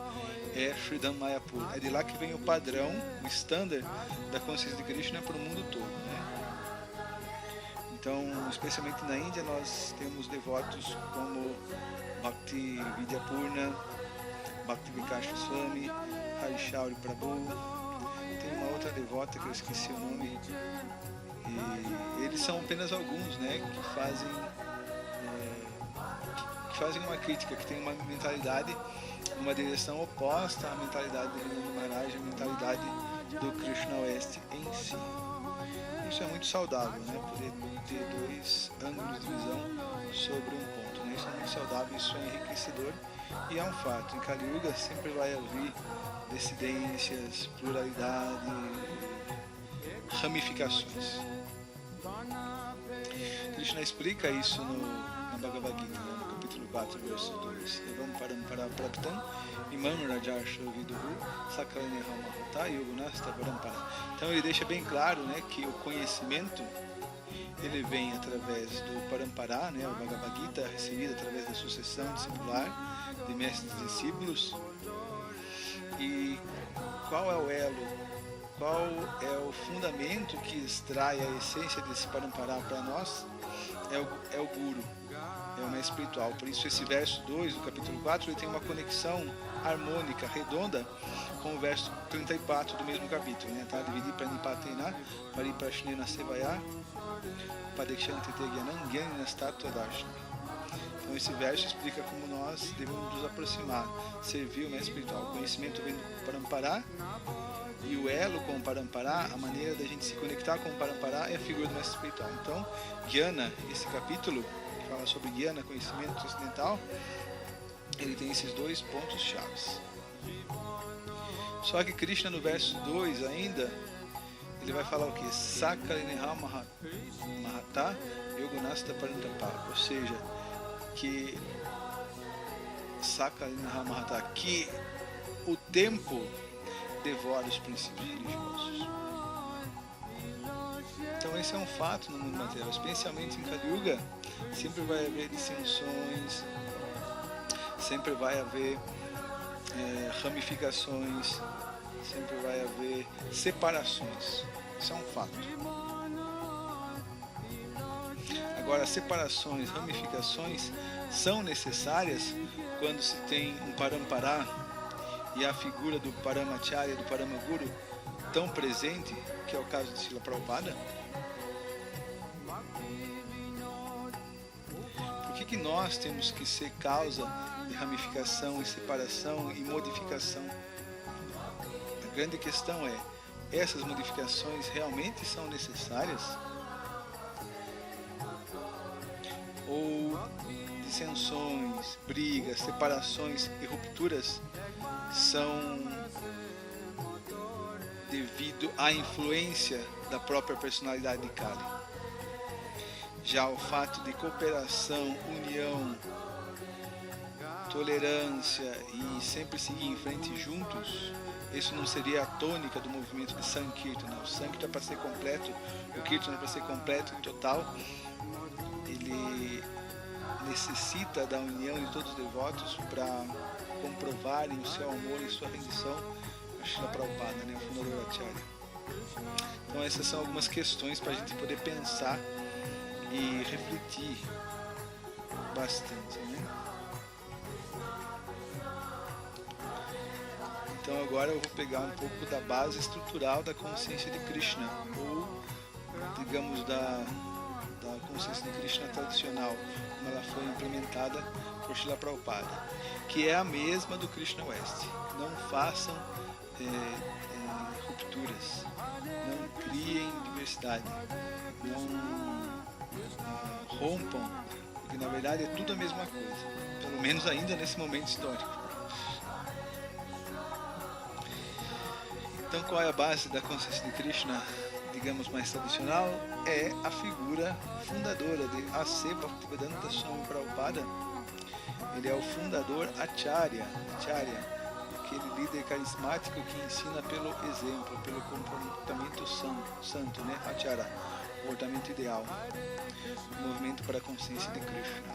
é Sridham Mayapur. É de lá que vem o padrão, o standard da consciência de Krishna para o mundo todo, né? Então, especialmente na Índia, nós temos devotos como Bhakti Vidyapurna, Bhakti Vikas Swami, Harishauri Prabhu. Tem uma outra devota que eu esqueci o nome. E eles são apenas alguns, né, que fazem uma crítica, que tem uma mentalidade, uma direção oposta à mentalidade do Hridayanda Maharaj, a mentalidade do Krishna Oeste em si. Isso é muito saudável, né, poder ter dois ângulos de visão sobre um ponto, né? Isso é muito saudável, isso é enriquecedor e é um fato. Em Kali Yuga sempre vai haver dissidências, pluralidade, ramificações. Krishna explica isso na Bhagavad Gita, né? No capítulo 4, verso 2. Vamos para Praptam, Imam Rajarsha Viduhu, Sakalene Ramahata, Yogunasta Parampara. Então ele deixa bem claro, né, que o conhecimento ele vem através do Parampara, né, o Bhagavad Gita, recebido através da sucessão discipular de mestres e discípulos. E qual é o elo? Qual é o fundamento que extrai a essência desse Parampara para nós? É o Guru, é o mestre espiritual. Por isso esse verso 2 do capítulo 4 ele tem uma conexão harmônica, redonda, com o verso 34 do mesmo capítulo, né? Tá? Dividir para Nipatena, Pariprashnena Sevaya, Padekshante Tegyanam, Gyaninastatua Darshana. Então esse verso explica como nós devemos nos aproximar, servir o mestre espiritual. O conhecimento vem do Parampara, e o elo com o Parampara, a maneira da gente se conectar com o Parampara é a figura do mestre espiritual. Então, Gyana, esse capítulo que fala sobre Gyana, conhecimento transcendental, ele tem esses dois pontos chaves. Só que Krishna no verso 2 ainda, ele vai falar o que? Sakalineha Mahata Yogunasta Parantapa, ou seja, que Sakalineha Mahata, que o tempo devora os princípios religiosos. Então esse é um fato no mundo material, especialmente em Kali Yuga. Sempre vai haver dissensões, sempre vai haver ramificações, sempre vai haver separações. Isso é um fato. Agora, separações, ramificações são necessárias quando se tem um Parampara e a figura do Paramacharya, do Paramaguru, tão presente, que é o caso de Srila Prabhupada. Por que nós temos que ser causa de ramificação e separação e modificação? A grande questão é, essas modificações realmente são necessárias? Ou dissensões, brigas, separações e rupturas são devido à influência da própria personalidade de Kali? Já o fato de cooperação, união, tolerância e sempre seguir em frente juntos, isso não seria a tônica do movimento de Sankirtana. O Sankirtana é para ser completo, o Kirtana é para ser completo e total. Ele necessita da união de todos os devotos para comprovarem o seu amor e sua rendição a Srila Prabhupada, né, o fundador Acharya. Então essas são algumas questões para a gente poder pensar e refletir bastante, né? Então agora eu vou pegar um pouco da base estrutural da consciência de Krishna, ou digamos da consciência de Krishna tradicional, como ela foi implementada por Srila Prabhupada, que é a mesma do Krishna West. Não façam rupturas, não criem diversidade, não rompam, porque na verdade é tudo a mesma coisa, pelo menos ainda nesse momento histórico. Então, qual é a base da consciência de Krishna, digamos, mais tradicional? É a figura fundadora de A.C. Bhaktivedanta Swami Prabhupada. Ele é o fundador Acharya, aquele líder carismático que ensina pelo exemplo, pelo comportamento santo, né? Acharya, o comportamento ideal, o movimento para a consciência de Krishna.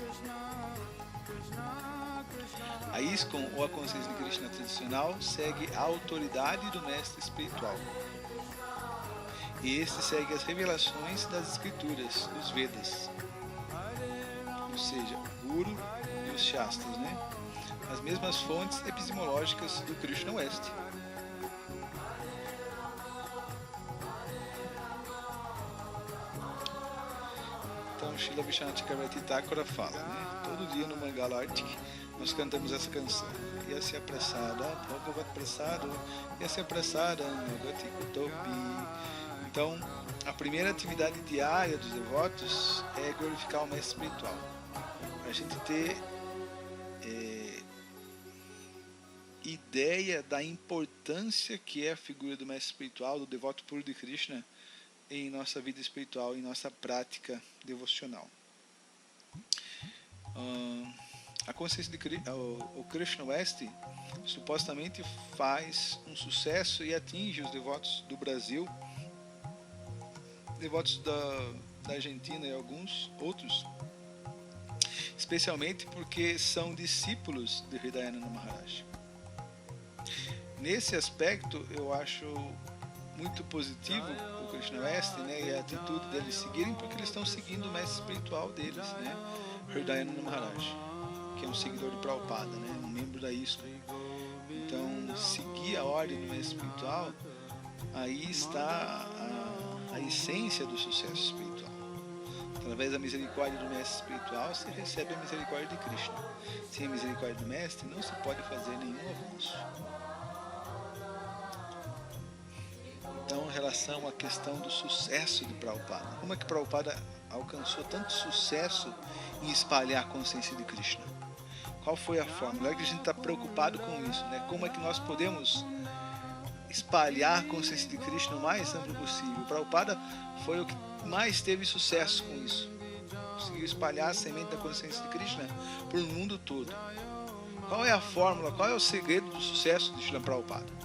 A ISKCON, ou a consciência de Krishna tradicional, segue a autoridade do mestre espiritual. E este segue as revelações das escrituras, dos Vedas, ou seja, o Guru e os Shastras, né? As mesmas fontes epistemológicas do Krishna West. Então, Srila Vishwanath Chakravarti Thakura fala, né? Todo dia no Mangala Artik nós cantamos essa canção. Yasya Prasada, Bhagavat Prasada, Yasya Prasada, Nagati Kutopi. Então, a primeira atividade diária dos devotos é glorificar o mestre espiritual. Para a gente ter ideia da importância que é a figura do mestre espiritual, do devoto puro de Krishna, em nossa vida espiritual, em nossa prática devocional. A consciência de o Krishna West supostamente faz um sucesso e atinge os devotos do Brasil, devotos da Argentina e alguns outros, especialmente porque são discípulos de Hridayananda Maharaj. Nesse aspecto eu acho muito positivo o Krishna West, né, e a atitude deles seguirem, porque eles estão seguindo o mestre espiritual deles, né, Hridayananda Maharaj, que é um seguidor de Prabhupada, né, um membro da ISKCON. Então, seguir a ordem do mestre espiritual, aí está a essência do sucesso espiritual. Através da misericórdia do mestre espiritual, você recebe a misericórdia de Krishna. Sem a misericórdia do mestre, não se pode fazer nenhum avanço. Então, em relação à questão do sucesso de Prabhupada, como é que Prabhupada alcançou tanto sucesso em espalhar a consciência de Krishna? Qual foi a fórmula? É que a gente está preocupado com isso, né? Como é que nós podemos espalhar a consciência de Krishna o mais amplo possível? Prabhupada foi o que mais teve sucesso com isso. Conseguiu espalhar a semente da consciência de Krishna para o mundo todo. Qual é a fórmula? Qual é o segredo do sucesso de Srila Prabhupada?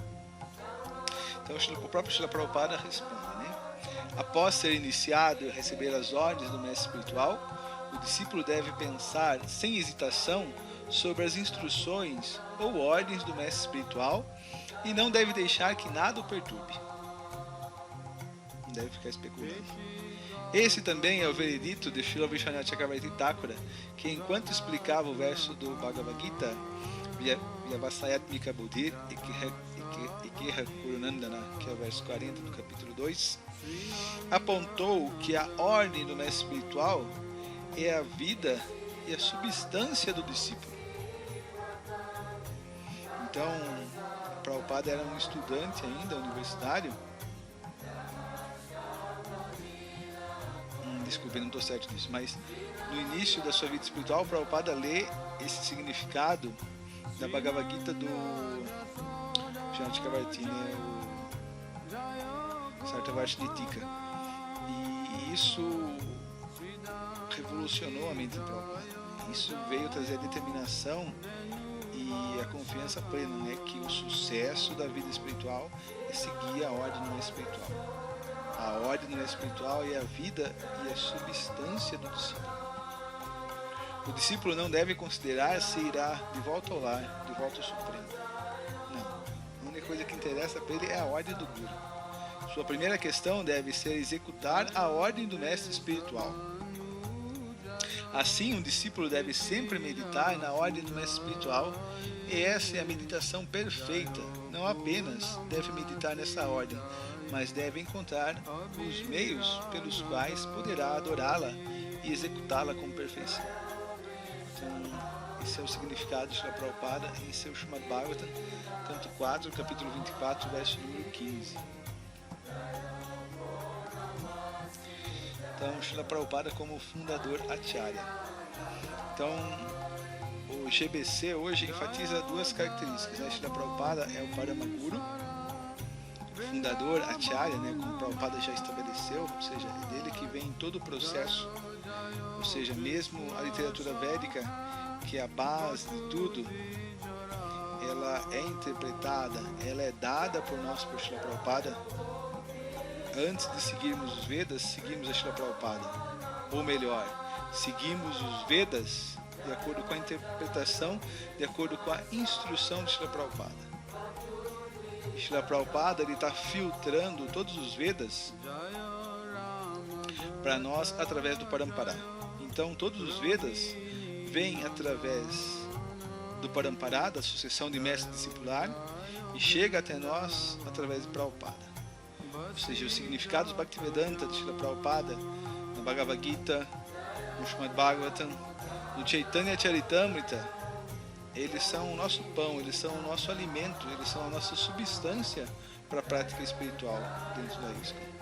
Então o próprio Srila Prabhupada responde, né? Após ser iniciado e receber as ordens do mestre espiritual, o discípulo deve pensar sem hesitação sobre as instruções ou ordens do mestre espiritual e não deve deixar que nada o perturbe. Não deve ficar especulando. Esse também é o veredito de Srila Vishwanath Chakravarti Thakura, que enquanto explicava o verso do Bhagavad Gita, Vyavasayatmika Buddhir Ikeha Kurunandana, que é o verso 40 do capítulo 2, apontou que a ordem do mestre espiritual é a vida e a substância do discípulo. Então, Prabhupada era um estudante ainda, universitário. Desculpe, não estou certo nisso, mas no início da sua vida espiritual, Prabhupada lê esse significado da Bhagavad Gita do Vishwanath Chakravarti, né, o Sartavarshnittika. E isso revolucionou a mente de Prabhupada. Isso veio trazer a determinação e a confiança plena, né, que o sucesso da vida espiritual é seguir a ordem do espiritual. A ordem do espiritual é a vida e a substância do discípulo. O discípulo não deve considerar se irá de volta ao lar, de volta ao Supremo. Não. A única coisa que interessa para ele é a ordem do Guru. Sua primeira questão deve ser executar a ordem do mestre espiritual. Assim, um discípulo deve sempre meditar na ordem do mestre espiritual, e essa é a meditação perfeita. Não apenas deve meditar nessa ordem, mas deve encontrar os meios pelos quais poderá adorá-la e executá-la com perfeição. Então, esse é o significado de Srila Prabhupada em seu Srimad Bhagavatam, canto 4, capítulo 24, verso número 15. Então, Srila Prabhupada como fundador Acharya. Então, o GBC hoje enfatiza duas características, né? Srila Prabhupada é o Paramaguru, fundador Acharya, né, como Prabhupada já estabeleceu, ou seja, é dele que vem todo o processo, ou seja, mesmo a literatura védica, que é a base de tudo, ela é interpretada, ela é dada por nós, por Srila Prabhupada. Antes de seguirmos os Vedas, seguimos a Srila Prabhupada, ou melhor, seguimos os Vedas de acordo com a interpretação, de acordo com a instrução de Srila Prabhupada. Srila Prabhupada está filtrando todos os Vedas para nós através do Parampara. Então todos os Vedas vêm através do Parampara, da sucessão de mestre discipular, e chega até nós através de Prabhupada. Ou seja, os significados Bhaktivedanta de Srila Prabhupada, na Bhagavad Gita, no Srimad Bhagavatam, no Chaitanya Charitamrita, eles são o nosso pão, eles são o nosso alimento, eles são a nossa substância para a prática espiritual dentro da ISKCON.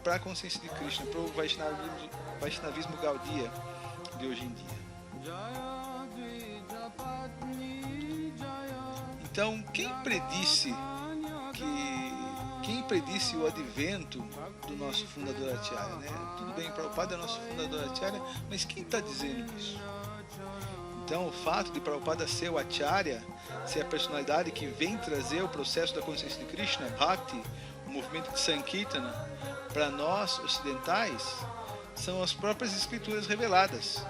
Para a consciência de Krishna, para o Vaishnavismo Gaudiya de hoje em dia. Então, quem predisse o advento do nosso fundador Acharya, né? Tudo bem, Prabhupada é nosso fundador Acharya, mas quem está dizendo isso? Então, o fato de Prabhupada ser o Acharya, ser a personalidade que vem trazer o processo da consciência de Krishna, Bhakti, o movimento de Sankirtana, para nós ocidentais, são as próprias escrituras reveladas.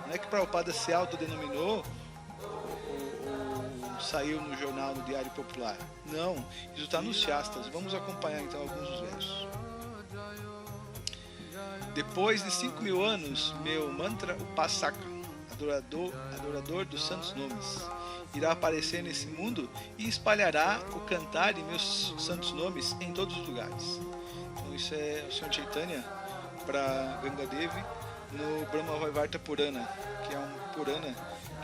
Não é que Prabhupada se autodenominou ou saiu no jornal, no Diário Popular. Não, isso está nos Shastras. Vamos acompanhar então alguns dos versos. Depois de 5.000 anos, meu mantra Upasaka, adorador dos santos nomes, irá aparecer nesse mundo e espalhará o cantar de meus santos nomes em todos os lugares. Então isso é o Sr. Chaitanya para Gangadevi no Brahma Vaivarta Purana, que é um Purana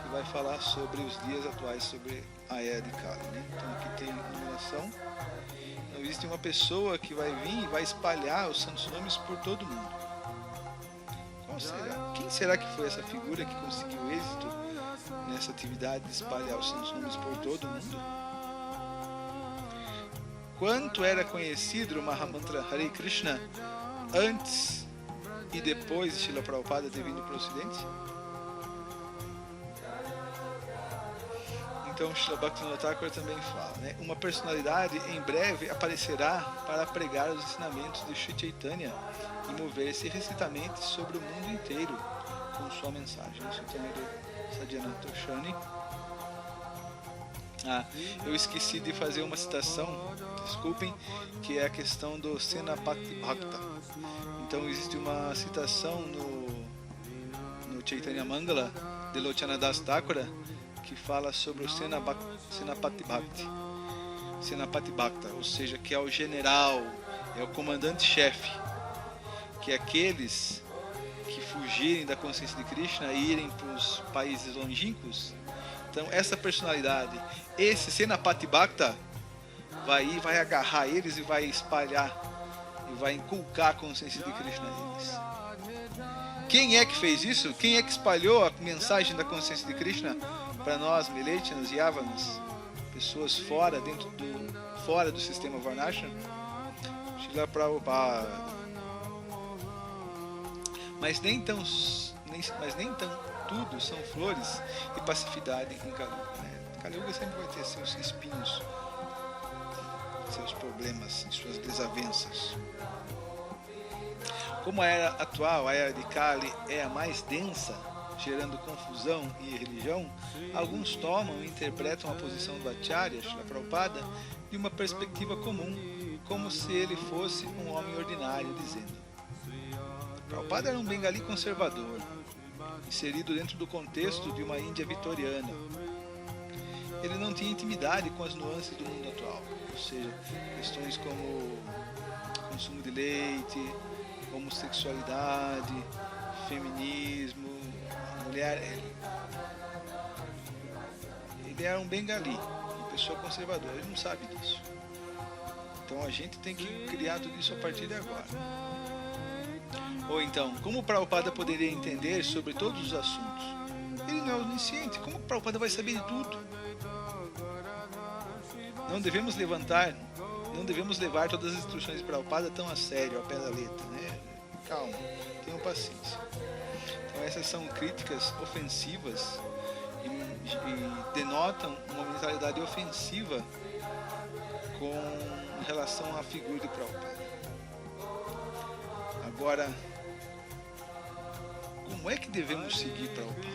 que vai falar sobre os dias atuais, sobre a era de Kali, né? Então aqui tem iluminação. Então, existe uma pessoa que vai vir e vai espalhar os santos nomes por todo o mundo. Qual será? Quem será que foi essa figura que conseguiu êxito nessa atividade de espalhar os santos nomes por todo o mundo? Quanto era conhecido o Mahamantra Hare Krishna antes e depois de Srila Prabhupada ter vindo para o Ocidente? Então Srila Bhaktivinoda Thakur também fala, né? Uma personalidade em breve aparecerá para pregar os ensinamentos de Sri Chaitanya e mover-se irrestritamente sobre o mundo inteiro com sua mensagem. Isso também Sadhana Toshani. Eu esqueci de fazer uma citação, desculpem, que é a questão do Senapati Bhakta. Então existe uma citação no Chaitanya Mangala de Lochana Das Thakura que fala sobre o Senapati Bhakta, ou seja, que é o general, é o comandante-chefe, que é aqueles que fugirem da consciência de Krishna e irem para os países longínquos. Então essa personalidade, esse Senapati Bhakta, vai agarrar eles e vai espalhar e vai inculcar a consciência de Krishna neles. Quem é que fez isso? Quem é que espalhou a mensagem da consciência de Krishna para nós, Miletinas e Yavanas, pessoas fora do sistema Varnashram? Srila Prabhupada. Mas nem tão tudo são flores e pacificidade em Kali-yuga, né? Kali-yuga sempre vai ter seus espinhos, seus problemas, suas desavenças. Como a era atual, a era de Kali, é a mais densa, gerando confusão e religião, alguns tomam e interpretam a posição do Acharya, Srila Prabhupada, de uma perspectiva comum, como se ele fosse um homem ordinário, dizendo: Prabhupada era um bengali conservador, inserido dentro do contexto de uma Índia vitoriana. Ele não tinha intimidade com as nuances do mundo atual, ou seja, questões como consumo de leite, homossexualidade, feminismo, mulher. Ele era um bengali, uma pessoa conservadora, ele não sabe disso. Então a gente tem que criar tudo isso a partir de agora. Ou então, como o Prabhupada poderia entender sobre todos os assuntos? Ele não é onisciente, como o Prabhupada vai saber de tudo? Não devemos levar todas as instruções de Prabhupada tão a sério, ao pé da letra, né? Calma, tenham paciência. Então essas são críticas ofensivas e denotam uma mentalidade ofensiva em relação à figura de Prabhupada. Agora, como é que devemos seguir Prabhupada?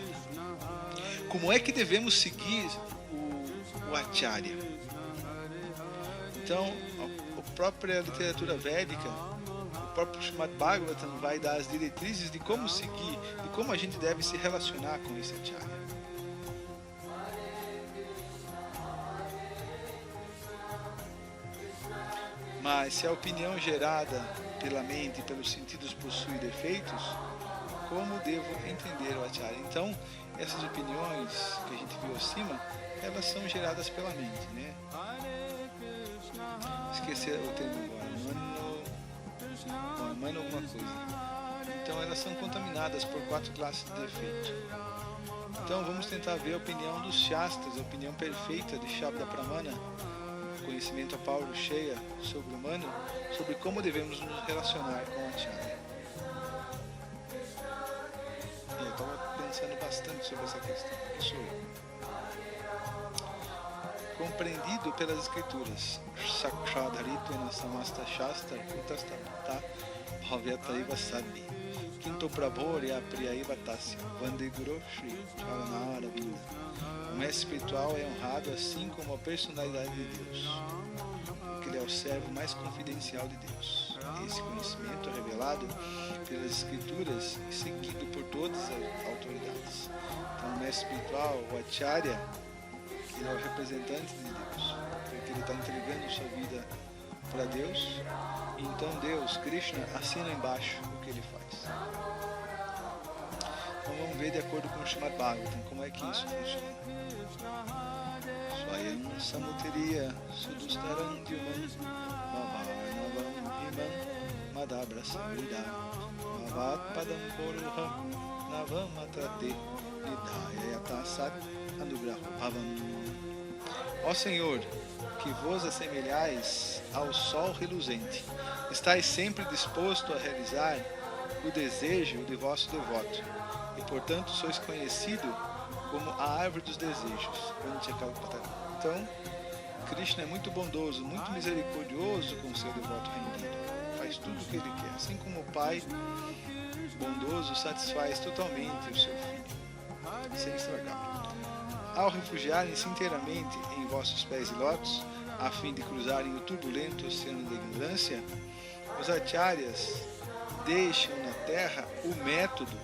Como é que devemos seguir o Acharya? Então, a própria literatura védica, o próprio Srimad Bhagavatam vai dar as diretrizes de como seguir, de como a gente deve se relacionar com esse Acharya. Mas se a opinião gerada pela mente e pelos sentidos possui defeitos, como devo entender o Acharya? Então, essas opiniões que a gente viu acima, elas são geradas pela mente, né? Esqueci o termo agora, mano alguma coisa. Então, elas são contaminadas por 4 classes de defeito. Então, vamos tentar ver a opinião dos Shastras, a opinião perfeita de Shabda Pramana, conhecimento a Paulo cheia sobre o humano, sobre como devemos nos relacionar com o Acharya. Eu estava pensando bastante sobre essa questão. Que sou eu? Compreendido pelas escrituras, Sakshadharitena Samasta Shastra Utastapata Bhavyataiva Sadhi Quinto Prabhorya Priyaiva Tasya Vande Guru Shri Charanaravinda. O mestre espiritual é honrado assim como a personalidade de Deus, porque ele é o servo mais confidencial de Deus. Esse conhecimento é revelado pelas escrituras e seguido por todas as autoridades. Então o mestre espiritual, o Acharya, ele é o representante de Deus, porque ele está entregando sua vida para Deus, e então Deus, Krishna, assina embaixo o que ele faz. Então vamos ver de acordo com o Srimad Bhagavatam como é que isso funciona. Swayam Samuteriya Sudustaram Dyuman Bhavarnavam Himam Madabra Samrida Bhavat Padam Koruham Navam Matrate Nidhaya Yatasat Anugraha Bhavam. Ó Senhor, que vos assemelhais ao sol reluzente, estais sempre disposto a realizar o desejo de vosso devoto, e portanto sois conhecido como a árvore dos desejos. Então, Krishna é muito bondoso, muito misericordioso com o seu devoto rendido, faz tudo o que ele quer, assim como o pai bondoso satisfaz totalmente o seu filho. sem estragar. Ao refugiarem-se inteiramente em vossos pés e lotos, a fim de cruzarem o turbulento oceano da ignorância, os acharyas deixam na terra o método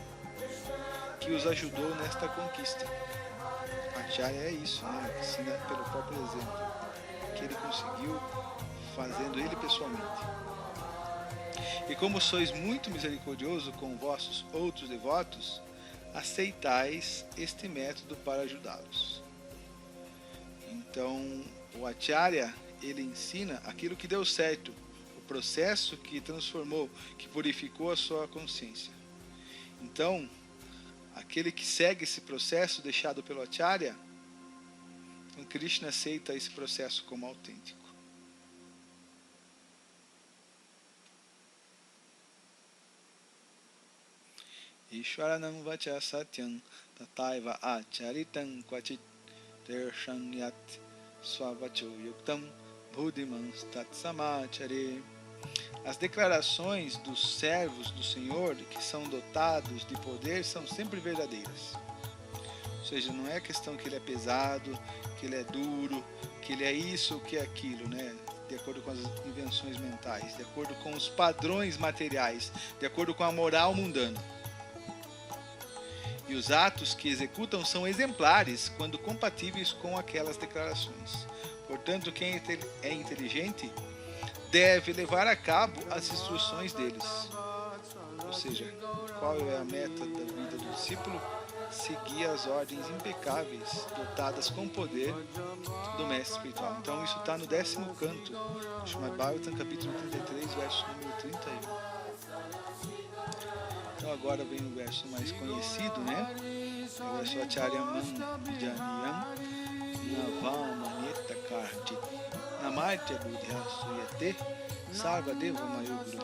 que os ajudou nesta conquista. O acharya é isso, né? Ensina pelo próprio exemplo, que ele conseguiu fazendo ele pessoalmente. E como sois muito misericordioso com vossos outros devotos, aceitais este método para ajudá-los. Então, o acharya, ele ensina aquilo que deu certo, o processo que transformou, que purificou a sua consciência. Então, aquele que segue esse processo deixado pelo acharya, o Krishna aceita esse processo como autêntico. Ishwaranam vacha satyam tataiva acharitam kvachit tersham yat swavacho yuktam buddhimans tatsamachare. As declarações dos servos do Senhor que são dotados de poder são sempre verdadeiras. Ou seja, não é questão que ele é pesado, que ele é duro, que ele é isso ou que é aquilo, né? De acordo com as invenções mentais, de acordo com os padrões materiais, de acordo com a moral mundana. E os atos que executam são exemplares quando compatíveis com aquelas declarações. Portanto, quem é inteligente deve levar a cabo as instruções deles. Ou seja, qual é a meta da vida do discípulo? Seguir as ordens impecáveis, dotadas com poder do mestre espiritual. Então isso está no 10º canto, Srimad Bhagavatam, capítulo 33, verso número 31. Então agora vem o verso mais conhecido, né? O verso Acharyamam Janiyam Navalmaneta Karti Namatya Buddhya Suyate Sarvadeva Mayuguru.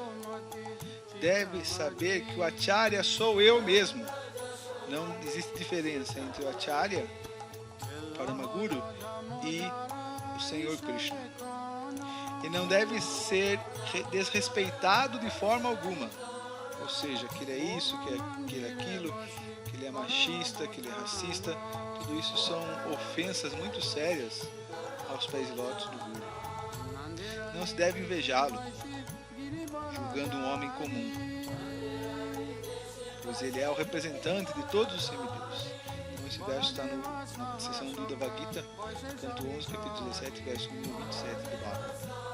Deve saber que o Acharya sou eu mesmo. Não existe diferença entre o Acharya, Paramaguru, e o Senhor Krishna. E não deve ser desrespeitado de forma alguma. Ou seja, que ele é isso, que ele é aquilo, que ele é machista, que ele é racista. Tudo isso são ofensas muito sérias aos pés de lótus do Guru. Não se deve invejá-lo, julgando um homem comum, pois ele é o representante de todos os semideuses. Então esse verso está na seção do Bhagavad Gita, canto 11, capítulo 17, verso número 27 do Bhagavad.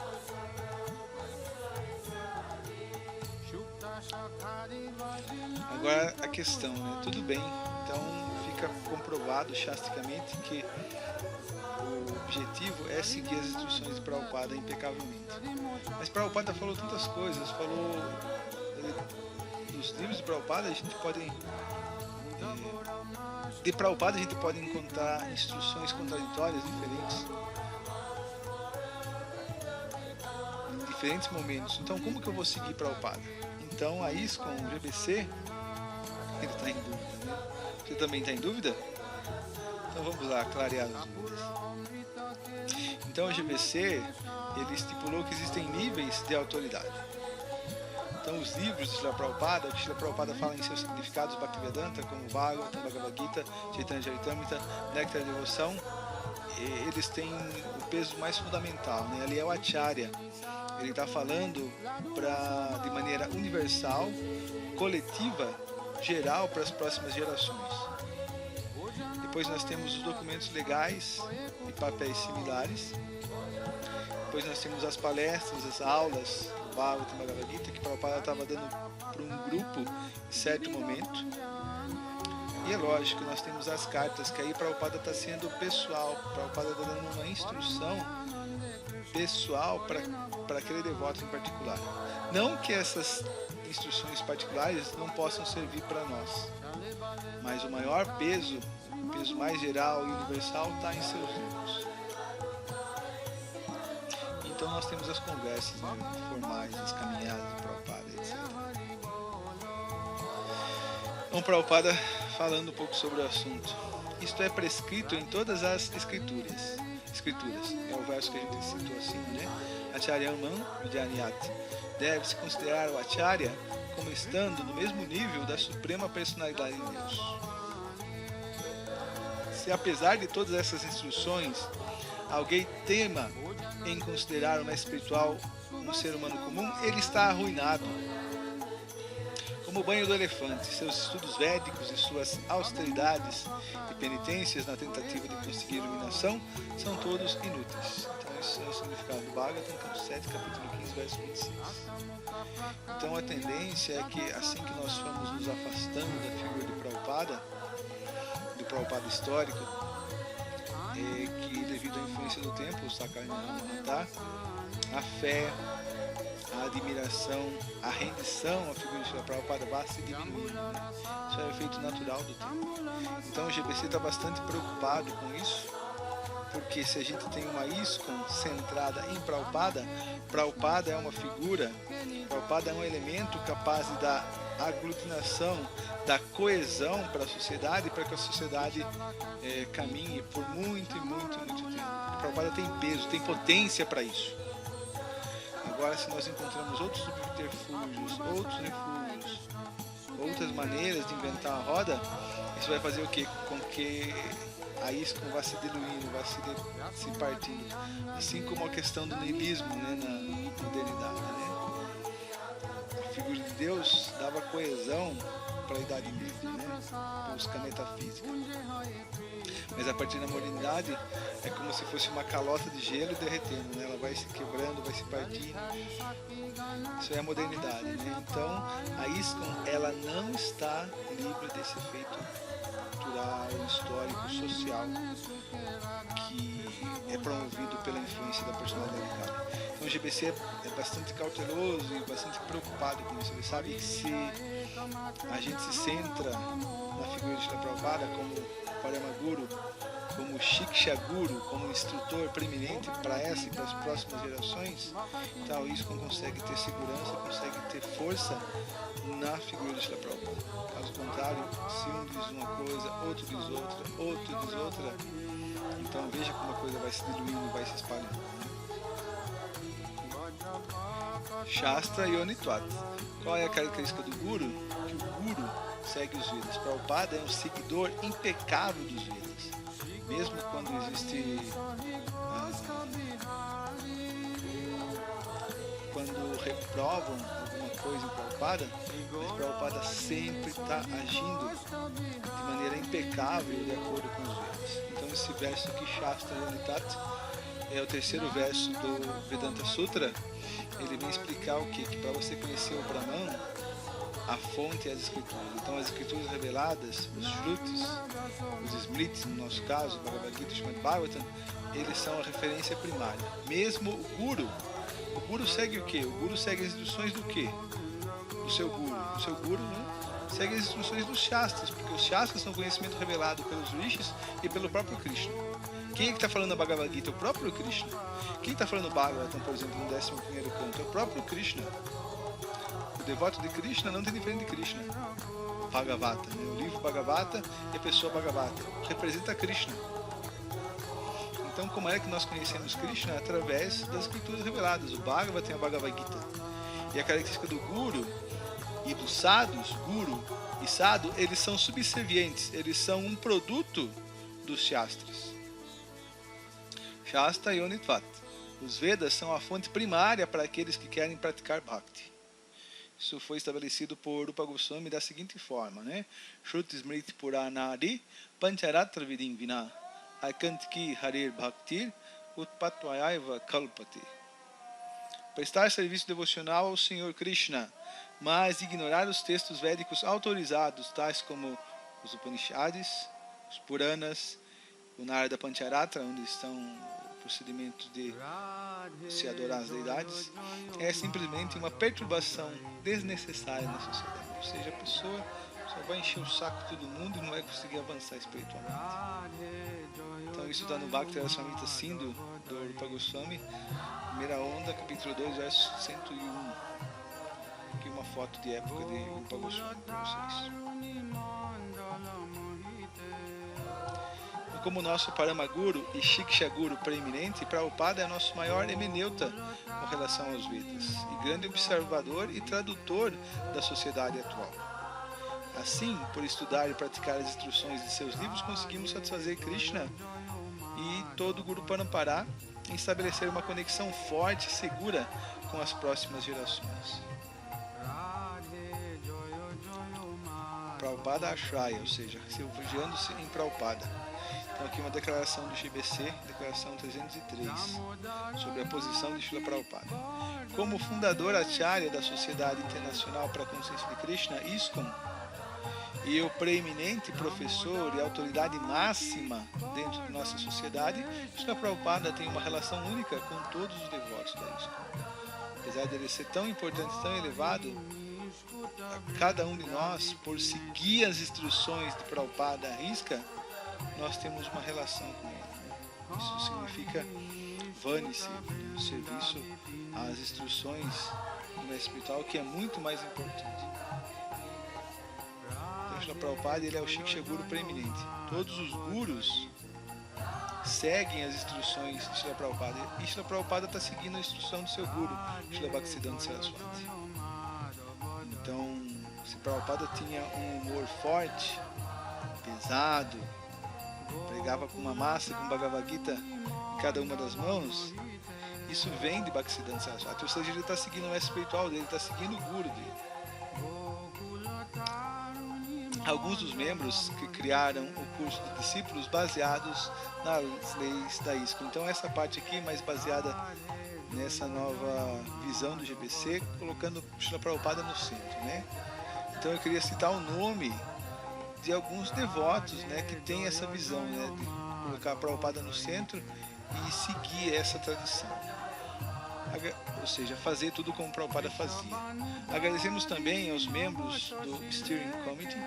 Agora a questão, né? Tudo bem, então fica comprovado shasticamente que o objetivo é seguir as instruções de Prabhupada impecavelmente. Mas Prabhupada falou tantas coisas, falou dos livros de Prabhupada, de Prabhupada a gente pode encontrar instruções contraditórias diferentes em diferentes momentos. Então como que eu vou seguir Prabhupada? Então a ISKCON, o GBC, ele está em dúvida, né? Você também está em dúvida? Então vamos lá, clarear as dúvidas. Então o GBC, ele estipulou que existem níveis de autoridade. Então os livros de Srila Prabhupada, que Srila Prabhupada fala em seus significados Bhaktivedanta, como Bhagavatam, Bhagavad Gita, Chaitanya Charitamrita, Néctar de Devoção, eles têm o peso mais fundamental, né? Ali é o Acharya. Ele está falando de maneira universal, coletiva, geral para as próximas gerações. Depois nós temos os documentos legais e papéis similares. Depois nós temos as palestras, as aulas, o Bhagavatam, Bhagavad Gita, que o Prabhupada estava dando para um grupo em certo momento. E é lógico, nós temos as cartas, que aí o Prabhupada está sendo pessoal. O Prabhupada está dando uma instrução pessoal para aquele devoto em particular. Não que essas instruções particulares não possam servir para nós, mas o maior peso, o peso mais geral e universal, está em seus livros. Então nós temos as conversas, né, formais, as caminhadas de Prabhupada, etc. Então Prabhupada falando um pouco sobre o assunto. Isto é prescrito em todas as escrituras. É o verso que a gente citou acima, né? Acharyamam Vidyanyat. Deve-se considerar o Acharya como estando no mesmo nível da Suprema Personalidade de Deus. Se apesar de todas essas instruções, alguém tema em considerar o mestre espiritual um ser humano comum, ele está arruinado. Como o banho do elefante, seus estudos védicos e suas austeridades e penitências na tentativa de conseguir iluminação são todos inúteis. Então esse é o significado do Bhagavatam, canto 7, capítulo 15, verso 26. Então a tendência é que assim que nós formos nos afastando da figura de Prabhupada, do Prabhupada histórico, que devido à influência do tempo, o Sakarya Mahatma, a fé, a admiração, a rendição à figura de Prabhupada vai se diminuindo. Né? Isso é o efeito natural do tempo. Então o GBC está bastante preocupado com isso, porque se a gente tem uma ISKCON centrada em Prabhupada, Prabhupada é uma figura, Prabhupada é um elemento capaz de dar aglutinação, da coesão para a sociedade, para que a sociedade caminhe por muito tempo. Prabhupada tem peso, tem potência para isso. Agora, se nós encontramos outros subterfúgios, outros refúgios, outras maneiras de inventar a roda, isso vai fazer o quê? Com que a ISKCON vai se diluindo, vai se partindo. Assim como a questão do niilismo, né, na modernidade. Né? A figura de Deus dava coesão para a Idade Média, né? Busca metafísica. Mas a partir da modernidade é como se fosse uma calota de gelo derretendo, né? Ela vai se quebrando, vai se partindo. Isso é a modernidade, né? Então a ISKCON, ela não está livre desse efeito cultural, histórico, social que é promovido pela influência da personalidade cada. Então o GBC é bastante cauteloso e bastante preocupado com isso. Ele sabe que se a gente se centra na figura de Srila Prabhupada como Paramaguru, como Shiksha Guru, como instrutor preeminente para essa e para as próximas gerações, então isso consegue ter segurança, consegue ter força na figura de Srila Prabhupada. Caso contrário, se um diz uma coisa, outro diz outra, outro diz outra, então veja como a coisa vai se diluindo, vai se espalhando. Shastra Yonitvat. Qual é a característica do Guru? Que o Guru segue os Vedas. Prabhupada é um seguidor impecável dos Vedas. Mesmo quando existe quando reprovam alguma coisa em Prabhupada, mas Prabhupada sempre está agindo de maneira impecável de acordo com os Vedas. Então esse verso aqui, Shastra Yonitat, é o terceiro verso do Vedanta Sutra. Ele vem explicar o quê? Que para você conhecer o Brahman, a fonte é as escrituras. Então as escrituras reveladas, os Shrutis, os Smritis, no nosso caso, o Bhagavad Gita e o Srimad Bhagavatam, eles são a referência primária. Mesmo o Guru segue o quê? O Guru segue as instruções do quê? Do seu Guru. O seu Guru, né, segue as instruções dos Shastras, porque os Shastras são conhecimento revelado pelos Rishis e pelo próprio Krishna. Quem é que está falando a Bhagavad Gita? O próprio Krishna. Quem está falando o Bhagavatam, por exemplo, no 11º canto? É o próprio Krishna. O devoto de Krishna não tem diferente de Krishna. Bhagavata, né? O livro Bhagavata e a pessoa Bhagavata representa Krishna. Então, como é que nós conhecemos Krishna? Através das escrituras reveladas. O Bhagavatam e a Bhagavad Gita. E a característica do Guru e dos Sadhus, Guru e Sadhu, eles são subservientes. Eles são um produto dos Shastras. Shastra Yonitvat. Os Vedas são a fonte primária para aqueles que querem praticar Bhakti. Isso foi estabelecido por Rupa Goswami da seguinte forma, né? Shruti Smriti Puranadi Pancharatra Vidim Vina Aikantiki Harir Bhaktir Utpatvayaiva Kalpati. Prestar serviço devocional ao Senhor Krishna, mas ignorar os textos védicos autorizados, tais como os Upanishads, os Puranas, o Narada Pancharatra, onde estão procedimento de se adorar as deidades, é simplesmente uma perturbação desnecessária na sociedade. Ou seja, a pessoa só vai encher o saco de todo mundo e não vai conseguir avançar espiritualmente. Então isso está no Bhakti Rasamrita Sindhu, do Rupa Goswami, primeira onda, capítulo 2, verso 101. Aqui uma foto de época de Rupa Goswami para vocês. Como nosso Paramaguru e Shiksha Guru preeminente, Prabhupada é nosso maior hemeneuta com relação aos Vedas e grande observador e tradutor da sociedade atual. Assim, por estudar e praticar as instruções de seus livros, conseguimos satisfazer Krishna e todo o Guru Parampara em estabelecer uma conexão forte e segura com as próximas gerações. Prabhupada Ashraya, ou seja, se refugiando-se em Prabhupada. Então aqui uma declaração do GBC, declaração 303, sobre a posição de Srila Prabhupada. Como fundador acharya da Sociedade Internacional para a Consciência de Krishna, ISKCON, e o preeminente professor e autoridade máxima dentro de nossa sociedade, Srila Prabhupada tem uma relação única com todos os devotos da ISKCON. Apesar de ele ser tão importante, tão elevado, cada um de nós, por seguir as instruções de Prabhupada Risca, nós temos uma relação com ele. Isso significa vane-se, o serviço às instruções do mestre espiritual, que é muito mais importante. Então, Srila Prabhupada, ele é o Shiksha Guru preeminente. Todos os gurus seguem as instruções de Srila Prabhupada, e Srila Prabhupada está seguindo a instrução do seu guru, Srila Bhaktisiddhanta Saraswati. Então, se Prabhupada tinha um humor forte, pesado, pregava com uma massa, com Bhagavad Gita em cada uma das mãos, isso vem de Bhaktisiddhanta Saraswati, ou seja, ele está seguindo o mestre espiritual dele, está seguindo o guru dele. Alguns dos membros que criaram o curso de discípulos baseados nas leis da ISKCON. Então essa parte aqui é mais baseada nessa nova visão do GBC, colocando Srila Prabhupada no centro, né? Então eu queria citar o nome de alguns devotos, né, que tem essa visão, né, de colocar Prabhupada no centro e seguir essa tradição. Ou seja, fazer tudo como Prabhupada fazia. Agradecemos também aos membros do Steering Committee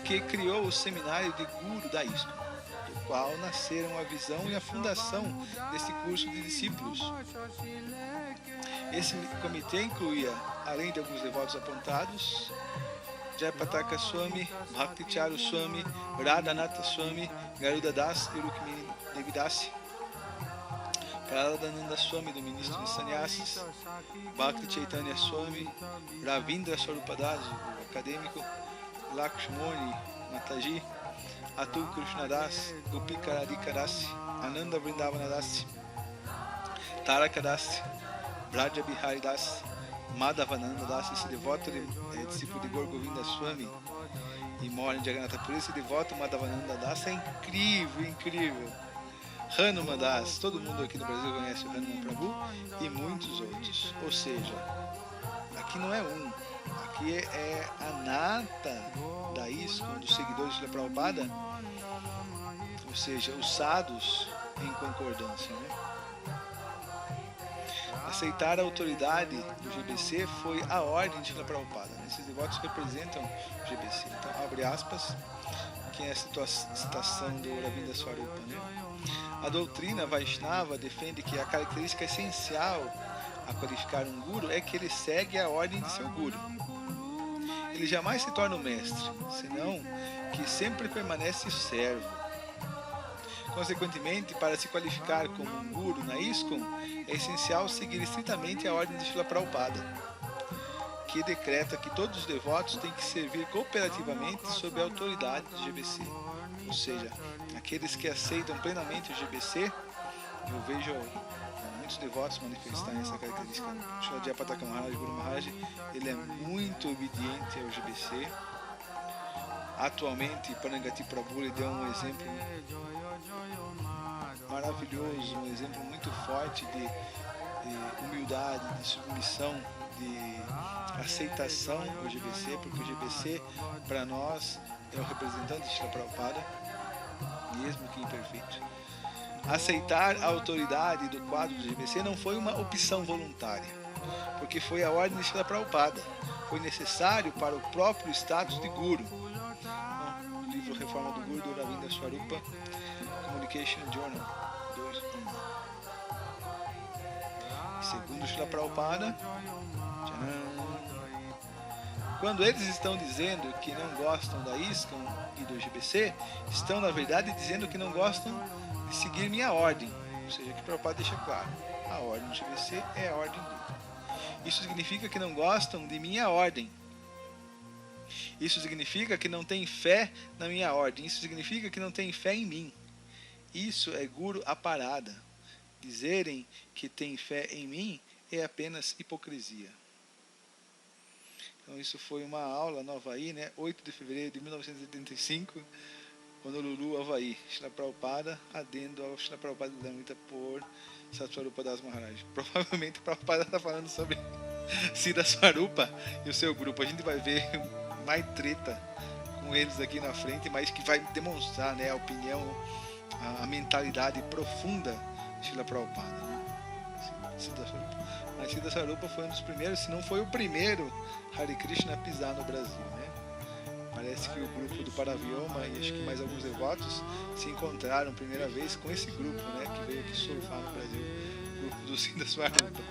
que criou o seminário de Guru da ISKCON, do qual nasceram a visão e a fundação desse curso de discípulos. Esse comitê incluía, além de alguns devotos apontados, Jayapataka Swami, Bhakticharu Swami, Radhanatha Swami, Garuda Das e Rukmini Devidasi, Praladananda Swami, do ministro de Sannyasis, Bhakti Chaitanya Swami, Ravindra Swarupadas, o acadêmico, Lakshmoni Mataji, Atul Krishnadas, Gopika Radhikadas, Ananda Vrindavanadas, Tarakadas, Braja Bihari Das, Madhavananda Das. Esse devoto é discípulo de Gaur Govinda Swami e mora em Jagannatha. Por esse devoto Madhavananda Das é incrível, incrível. Hanuman Das, todo mundo aqui no Brasil conhece o Hanuman Prabhu e muitos outros. Ou seja, aqui não é um, aqui é a nata da ISKCON, dos seguidores de Prabhupada, ou seja, os sadhus em concordância, né? Aceitar a autoridade do GBC foi a ordem de Srila Prabhupada, né? Esses devotos representam o GBC. Então, abre aspas, que é a citação do Ravinda Swarupa, né? A doutrina Vaishnava defende que a característica essencial a qualificar um guru é que ele segue a ordem de seu guru. Ele jamais se torna o mestre, senão que sempre permanece servo. Consequentemente, para se qualificar como um guru na ISKCON, é essencial seguir estritamente a ordem de Srila Prabhupada, que decreta que todos os devotos têm que servir cooperativamente sob a autoridade do GBC. Ou seja, aqueles que aceitam plenamente o GBC, eu vejo muitos devotos manifestarem essa característica. Srila Jayapataka Maharaj, Guru Maharaj, ele é muito obediente ao GBC. Atualmente, Parangati Prabhu ele deu um exemplo maravilhoso, um exemplo muito forte de humildade, de submissão, de aceitação ao GBC, porque o GBC, para nós, é o representante de Srila Prabhupada, mesmo que imperfeito. Aceitar a autoridade do quadro do GBC não foi uma opção voluntária, porque foi a ordem de Srila Prabhupada. Foi necessário para o próprio status de Guru. O livro Reforma do Guru, do Ravinda Swarupa, Communication Journal 2.1. Segundo Srila Prabhupada, quando eles estão dizendo que não gostam da ISKCON e do GBC, estão na verdade dizendo que não gostam de seguir minha ordem. Ou seja, que Prabhupada deixa claro, a ordem do GBC é a ordem dele. Isso significa que não gostam de minha ordem. Isso significa que não tem fé na minha ordem. Isso significa que não tem fé em mim. Isso é Guru Aparada. Dizerem que tem fé em mim é apenas hipocrisia. Então isso foi uma aula no Havaí, né? 8 de fevereiro de 1985, Honolulu, Havaí. Srila Prabhupada, adendo ao Srila Prabhupada Lilamrita por Satsvarupa Das Maharaj. Provavelmente o Prabhupada está falando sobre Siddha Swarupa e o seu grupo. A gente vai ver mais treta com eles aqui na frente, mas que vai demonstrar, né, a opinião, a mentalidade profunda de Srila Prabhupada, né? Siddha Swarupa. Mas Siddha Swarupa foi um dos primeiros, se não foi o primeiro Hare Krishna a pisar no Brasil, né? Parece que o grupo do Paravyoma e acho que mais alguns devotos se encontraram primeira vez com esse grupo, né, que veio aqui surfar no Brasil, o grupo do Siddha Swarupa.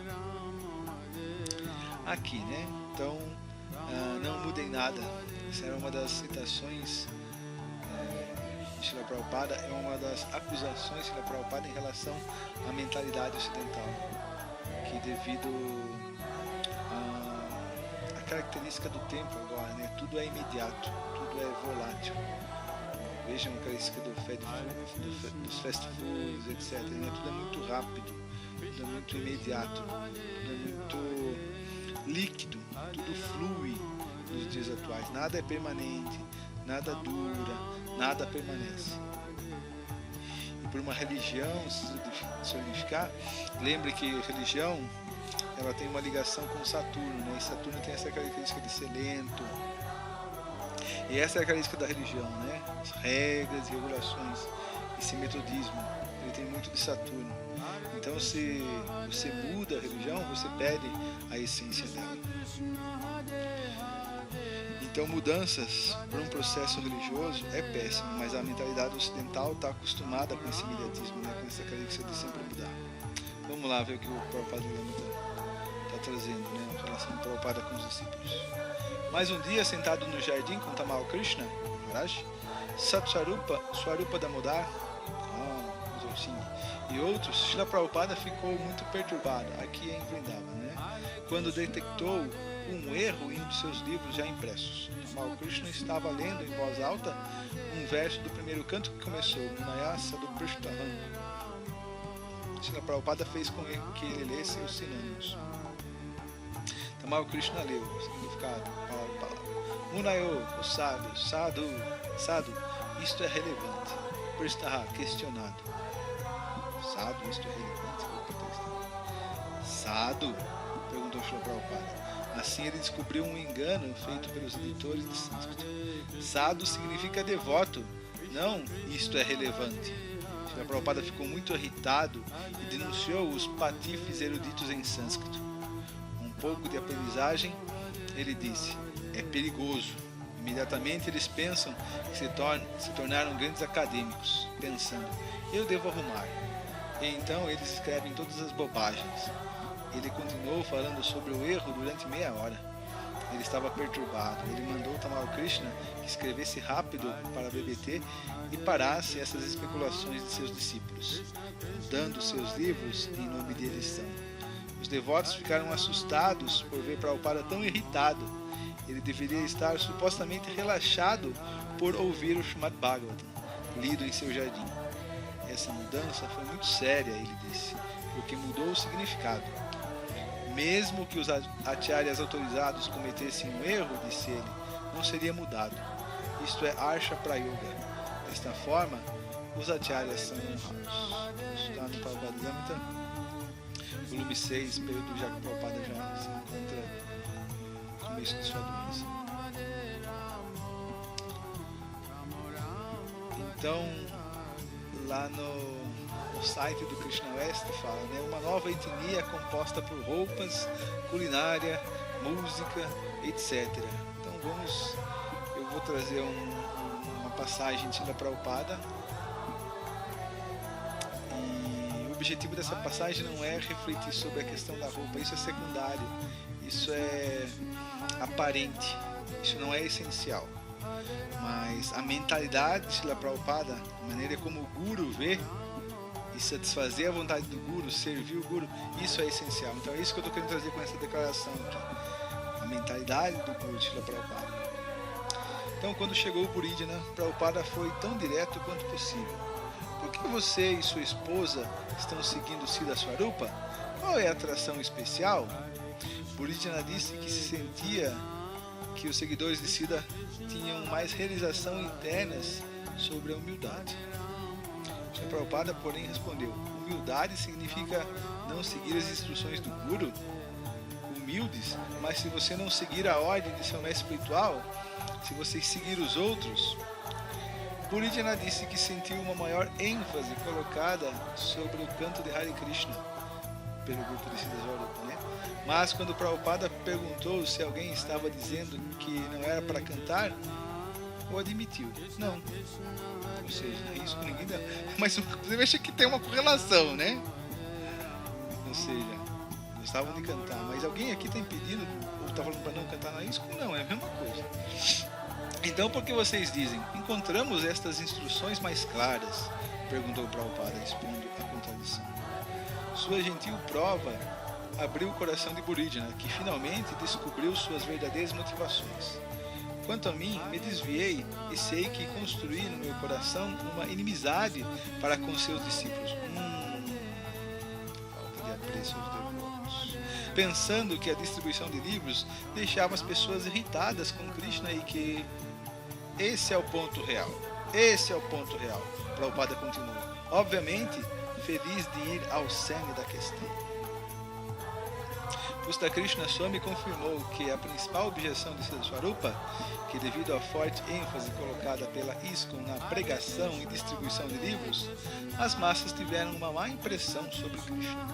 Aqui, né? Então, não mudem nada. Essa era uma das citações de Srila Prabhupada, é uma das acusações de Srila Prabhupada em relação à mentalidade ocidental, que devido à característica do tempo agora, né? Tudo é imediato, tudo é volátil. Vejam a característica dos fast foods, etc. Né? Tudo é muito rápido, tudo é muito imediato, tudo é muito líquido, tudo flui nos dias atuais. Nada é permanente, nada dura, nada permanece. E por uma religião se solidificar, lembre que religião, ela tem uma ligação com Saturno, né? E Saturno tem essa característica de ser lento. E essa é a característica da religião, né? As regras e regulações, esse metodismo, ele tem muito de Saturno. Então, se você muda a religião, você perde a essência dela. Então, mudanças para um processo religioso é péssimo, mas a mentalidade ocidental está acostumada com esse imediatismo, né? Com essa característica de sempre mudar. Vamos lá ver o que o Prabhupada está trazendo, né? Em relação ao Prabhupada com os discípulos. Mais um dia, sentado no jardim com Tamal Krishna Maharaj, Swarupa Damodar, e outros, Srila Prabhupada ficou muito perturbado, aqui em Vrindavan, né? Quando detectou um erro em um de seus livros já impressos. Tamal Krishna estava lendo em voz alta um verso do primeiro canto que começou, Munayasa do Prishtahan. Srila Prabhupada fez com que ele lesse os sinônimos. Tamal Krishna leu o significado, palavra por palavra. Munayo, o sábio, Sadhu, isto é relevante. Prishtaha, questionado. Sadhu, isto é relevante? Sadhu? Perguntou Srila Prabhupada. Assim ele descobriu um engano feito pelos editores de sânscrito. Sadhu significa devoto, não isto é relevante. Srila Prabhupada ficou muito irritado e denunciou os patifes eruditos em sânscrito. Um pouco de aprendizagem, ele disse, é perigoso. Imediatamente eles pensam que se tornaram grandes acadêmicos, pensando, eu devo arrumar. E então eles escrevem todas as bobagens. Ele continuou falando sobre o erro durante meia hora. Ele estava perturbado. Ele mandou Tamal Krishna que escrevesse rápido para a BBT e parasse essas especulações de seus discípulos, dando seus livros em nome de edição. Os devotos ficaram assustados por ver Prabhupada tão irritado. Ele deveria estar supostamente relaxado por ouvir o Srimad Bhagavatam, lido em seu jardim. Essa mudança foi muito séria, ele disse, porque mudou o significado. Mesmo que os acharyas autorizados cometessem um erro, disse ele, não seria mudado. Isto é Arsha Prayoga. Desta forma, os acharyas são honrados. Isso está no Prabhupada Lilamrita, volume 6, período já que o Prabhupada já se encontra no começo de sua doença. Então, lá no site do Krishna West fala, né, uma nova etnia composta por roupas, culinária, música, etc. Então eu vou trazer uma passagem de Srila Prabhupada, e o objetivo dessa passagem não é refletir sobre a questão da roupa, isso é secundário, isso é aparente, isso não é essencial. Mas a mentalidade de Srila Prabhupada, a maneira como o Guru vê, e satisfazer a vontade do Guru, servir o Guru, isso é essencial. Então é isso que eu estou querendo trazer com essa declaração aqui. A mentalidade do Guru de Srila Prabhupada. Então, quando chegou o Buridjana, Prabhupada foi tão direto quanto possível. Por que você e sua esposa estão seguindo Siddha Swarupa? Qual é a atração especial? Buridjana disse que se sentia que os seguidores de Siddha tinham mais realização internas sobre a humildade. Sri Prabhupada, porém, respondeu: humildade significa não seguir as instruções do Guru? Humildes, mas se você não seguir a ordem de seu mestre espiritual, se você seguir os outros. Buridjana disse que sentiu uma maior ênfase colocada sobre o canto de Hare Krishna pelo grupo de Siddha Swarupa, né? Mas quando Prabhupada perguntou se alguém estava dizendo que não era para cantar, o admitiu. Não. Ou seja, isso ninguém dá. Mas você acha que tem uma correlação, né? Ou seja, gostavam de cantar. Mas alguém aqui está impedindo ou está falando para não cantar na isco? Não, é a mesma coisa. Então, por que vocês dizem? Encontramos estas instruções mais claras? Perguntou Prabhupada, expondo a contradição. Sua gentil prova abriu o coração de Buridjana, que finalmente descobriu suas verdadeiras motivações. Quanto a mim, me desviei e sei que construí no meu coração uma inimizade para com seus discípulos. Falta de apreço aos devotos. Pensando que a distribuição de livros deixava as pessoas irritadas com Krishna e que esse é o ponto real. Esse é o ponto real. Prabhupada continuou. Obviamente, feliz de ir ao cerne da questão. Pusta Krishna Swami confirmou que a principal objeção de Siddha Swarupa, que devido à forte ênfase colocada pela ISKCON na pregação e distribuição de livros, as massas tiveram uma má impressão sobre Krishna.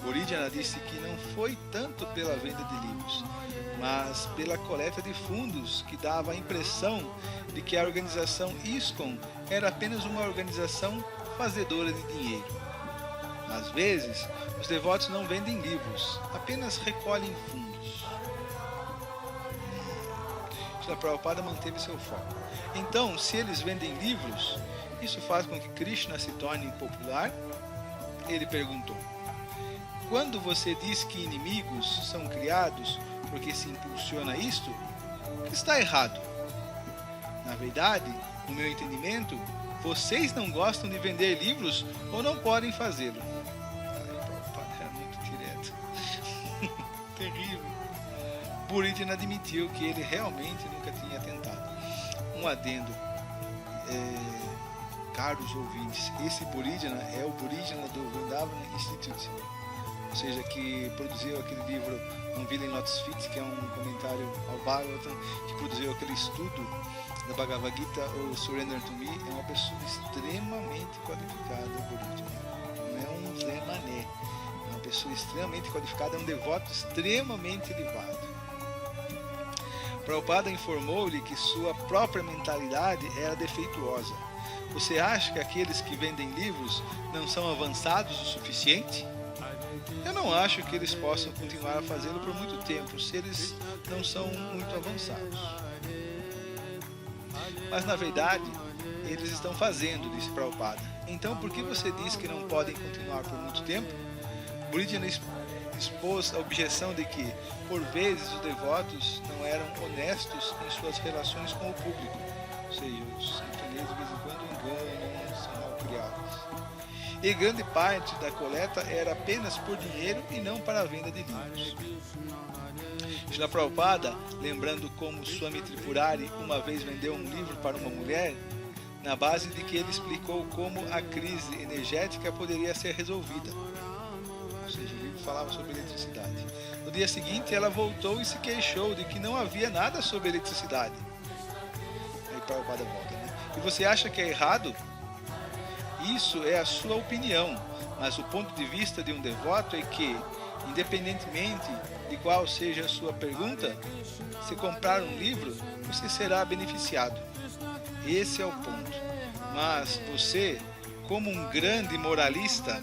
Buridjana disse que não foi tanto pela venda de livros, mas pela coleta de fundos, que dava a impressão de que a organização ISKCON era apenas uma organização fazedora de dinheiro. Às vezes, os devotos não vendem livros, apenas recolhem fundos. Srila Prabhupada manteve seu foco. Então, se eles vendem livros, isso faz com que Krishna se torne popular? Ele perguntou. Quando você diz que inimigos são criados porque se impulsiona isto, está errado. Na verdade, no meu entendimento, vocês não gostam de vender livros ou não podem fazê-lo. Era muito direto. Terrível. Buridjana admitiu que ele realmente nunca tinha tentado. Um adendo. Caros ouvintes, esse Buridjana é o Buridjana do Vrindavan Institute. Ou seja, que produziu aquele livro On Village Lotus Feet, que é um comentário ao Bhagavatam, que produziu aquele estudo da Bhagavad Gita, o Surrender to Me. É uma pessoa extremamente qualificada, Buridjana. Não é um Zé Mané. É uma pessoa extremamente qualificada, é um devoto extremamente elevado. Prabhupada informou-lhe que sua própria mentalidade era defeituosa. Você acha que aqueles que vendem livros não são avançados o suficiente? Eu não acho que eles possam continuar a fazê-lo por muito tempo, se eles não são muito avançados. Mas na verdade, eles estão fazendo, disse Prabhupada. Então por que você diz que não podem continuar por muito tempo? Buridjana expôs a objeção de que, por vezes, os devotos não eram honestos em suas relações com o público. Ou seja, os camponeses de vez em quando enganam, são mal criados. E grande parte da coleta era apenas por dinheiro e não para a venda de livros. Srila Prabhupada, lembrando como Swami Tripurari uma vez vendeu um livro para uma mulher, na base de que ele explicou como a crise energética poderia ser resolvida. Ou seja, o livro falava sobre eletricidade. No dia seguinte, ela voltou e se queixou de que não havia nada sobre eletricidade. Aí Prabhupada volta, né? E você acha que é errado? Isso é a sua opinião, mas o ponto de vista de um devoto é que, independentemente de qual seja a sua pergunta, se comprar um livro, você será beneficiado. Esse é o ponto. Mas você, como um grande moralista,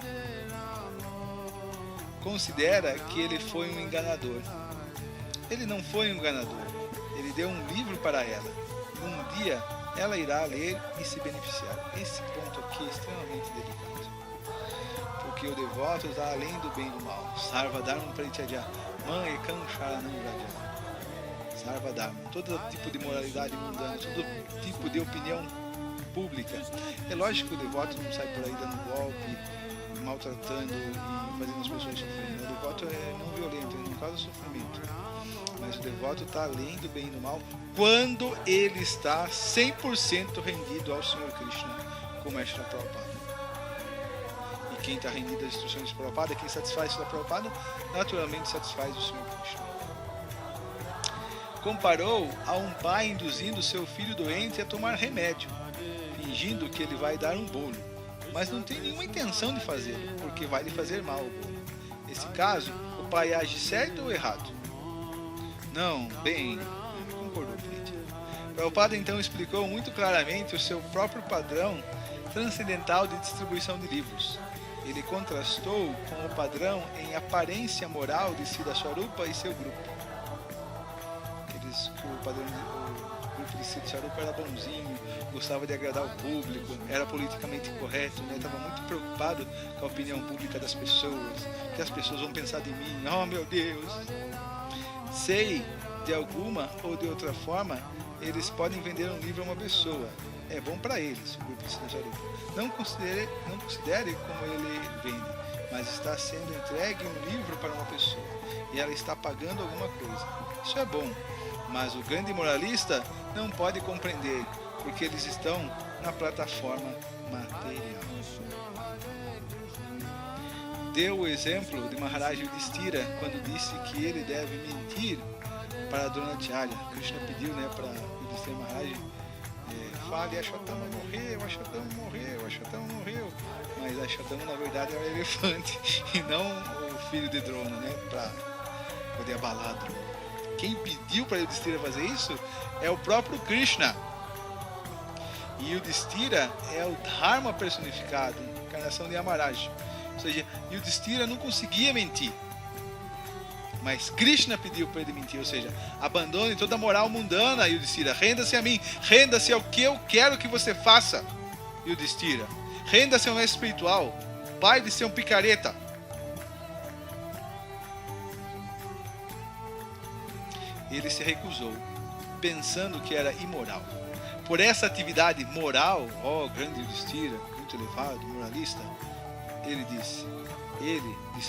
considera que ele foi um enganador. Ele não foi um enganador. Ele deu um livro para ela. Um dia ela irá ler e se beneficiar. Esse ponto aqui é extremamente delicado. Porque o devoto está além do bem e do mal. Sarva Dharma Parityajya Man Ekam Sharanam Vraja. Sarvadharma, todo tipo de moralidade mundana, todo tipo de opinião pública. É lógico que o devoto não sai por aí dando golpe, maltratando e fazendo as pessoas sofrerem. O devoto é não violento, ele não causa sofrimento. Mas o devoto está além do bem e do mal quando ele está 100% rendido ao Senhor Krishna, como é Srila Prabhupada. E quem está rendido às instruções de Prabhupada, quem satisfaz Srila Prabhupada, naturalmente satisfaz o Senhor Krishna. Comparou a um pai induzindo seu filho doente a tomar remédio, fingindo que ele vai dar um bolo, mas não tem nenhuma intenção de fazê-lo, porque vai lhe fazer mal o bolo. Nesse caso, o pai age certo ou errado? Não, bem, concordou Priti. Prabhupada então explicou muito claramente o seu próprio padrão transcendental de distribuição de livros. Ele contrastou com o padrão em aparência moral de Siddha Swarupa e seu grupo. O grupo de Siddha Swarupa era bonzinho, gostava de agradar o público, era politicamente correto, estava muito preocupado com a opinião pública das pessoas, que as pessoas vão pensar de mim, oh meu Deus. Sei, de alguma ou de outra forma, eles podem vender um livro a uma pessoa. É bom para eles, o grupo de Siddha Swarupa. Não considere como ele vende, mas está sendo entregue um livro para uma pessoa e ela está pagando alguma coisa. Isso é bom, mas o grande moralista não pode compreender, porque eles estão na plataforma material. Deu o exemplo de Maharaj Yudhishthira quando disse que ele deve mentir para a Dona Acharya. Krishna pediu para Yudhishthira Maharaj, fale, Aswatthama morreu, Aswatthama morreu, Aswatthama morreu. Mas Aswatthama na verdade era um elefante e não o filho de Drona, para poder abalar Drona. Quem pediu para Yudhishthira fazer isso é o próprio Krishna. E Yudhishthira é o Dharma personificado, encarnação de Yamaraj. Ou seja, Yudhishthira não conseguia mentir, mas Krishna pediu para ele mentir. Ou seja, abandone toda a moral mundana, Yudhishthira, renda-se a mim, renda-se ao que eu quero que você faça, Yudhishthira, renda-se ao mestre espiritual, pai de ser um picareta. Ele se recusou, pensando que era imoral. Por essa atividade moral, grande Yudhishthira, muito elevado, moralista, ele disse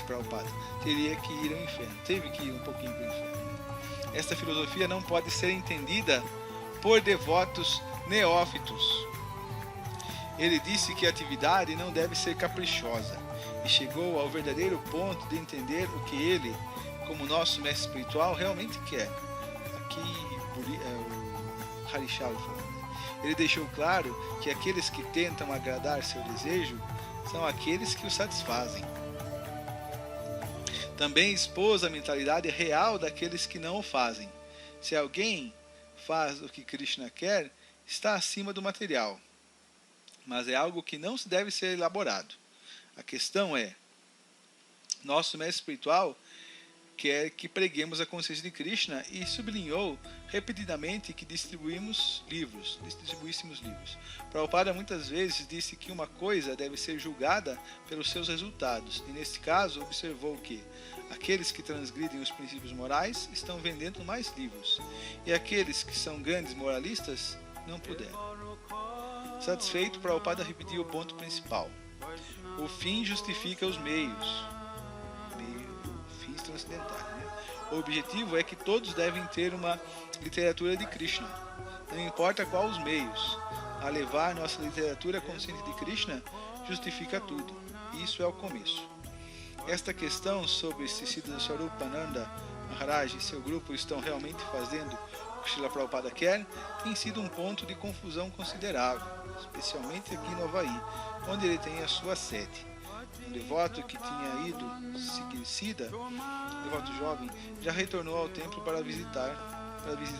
Prabhupada, teria que ir ao inferno, teve que ir um pouquinho para o inferno. Esta filosofia não pode ser entendida por devotos neófitos. Ele disse que a atividade não deve ser caprichosa e chegou ao verdadeiro ponto de entender o que ele, como nosso mestre espiritual, realmente quer. Aqui o Harishal falando. Ele deixou claro que aqueles que tentam agradar seu desejo são aqueles que o satisfazem. Também expôs a mentalidade real daqueles que não o fazem. Se alguém faz o que Krishna quer, está acima do material. Mas é algo que não se deve ser elaborado. A questão é, nosso mestre espiritual quer que preguemos a consciência de Krishna e sublinhou repetidamente que distribuíssemos livros. Prabhupada muitas vezes disse que uma coisa deve ser julgada pelos seus resultados, e neste caso observou que aqueles que transgridem os princípios morais estão vendendo mais livros, e aqueles que são grandes moralistas não puderam. Satisfeito, Prabhupada repetiu o ponto principal. O fim justifica os meios. Fins transcendentais. O objetivo é que todos devem ter uma literatura de Krishna. Não importa qual os meios. A levar nossa literatura consciente de Krishna justifica tudo. Isso é o começo. Esta questão sobre se Siddha Swarupananda Maharaj e seu grupo estão realmente fazendo o que Srila Prabhupada quer, tem sido um ponto de confusão considerável, especialmente aqui em Havaí, onde ele tem a sua sede. Um devoto que tinha ido seguir Siddha, devoto jovem, já retornou ao templo para a visita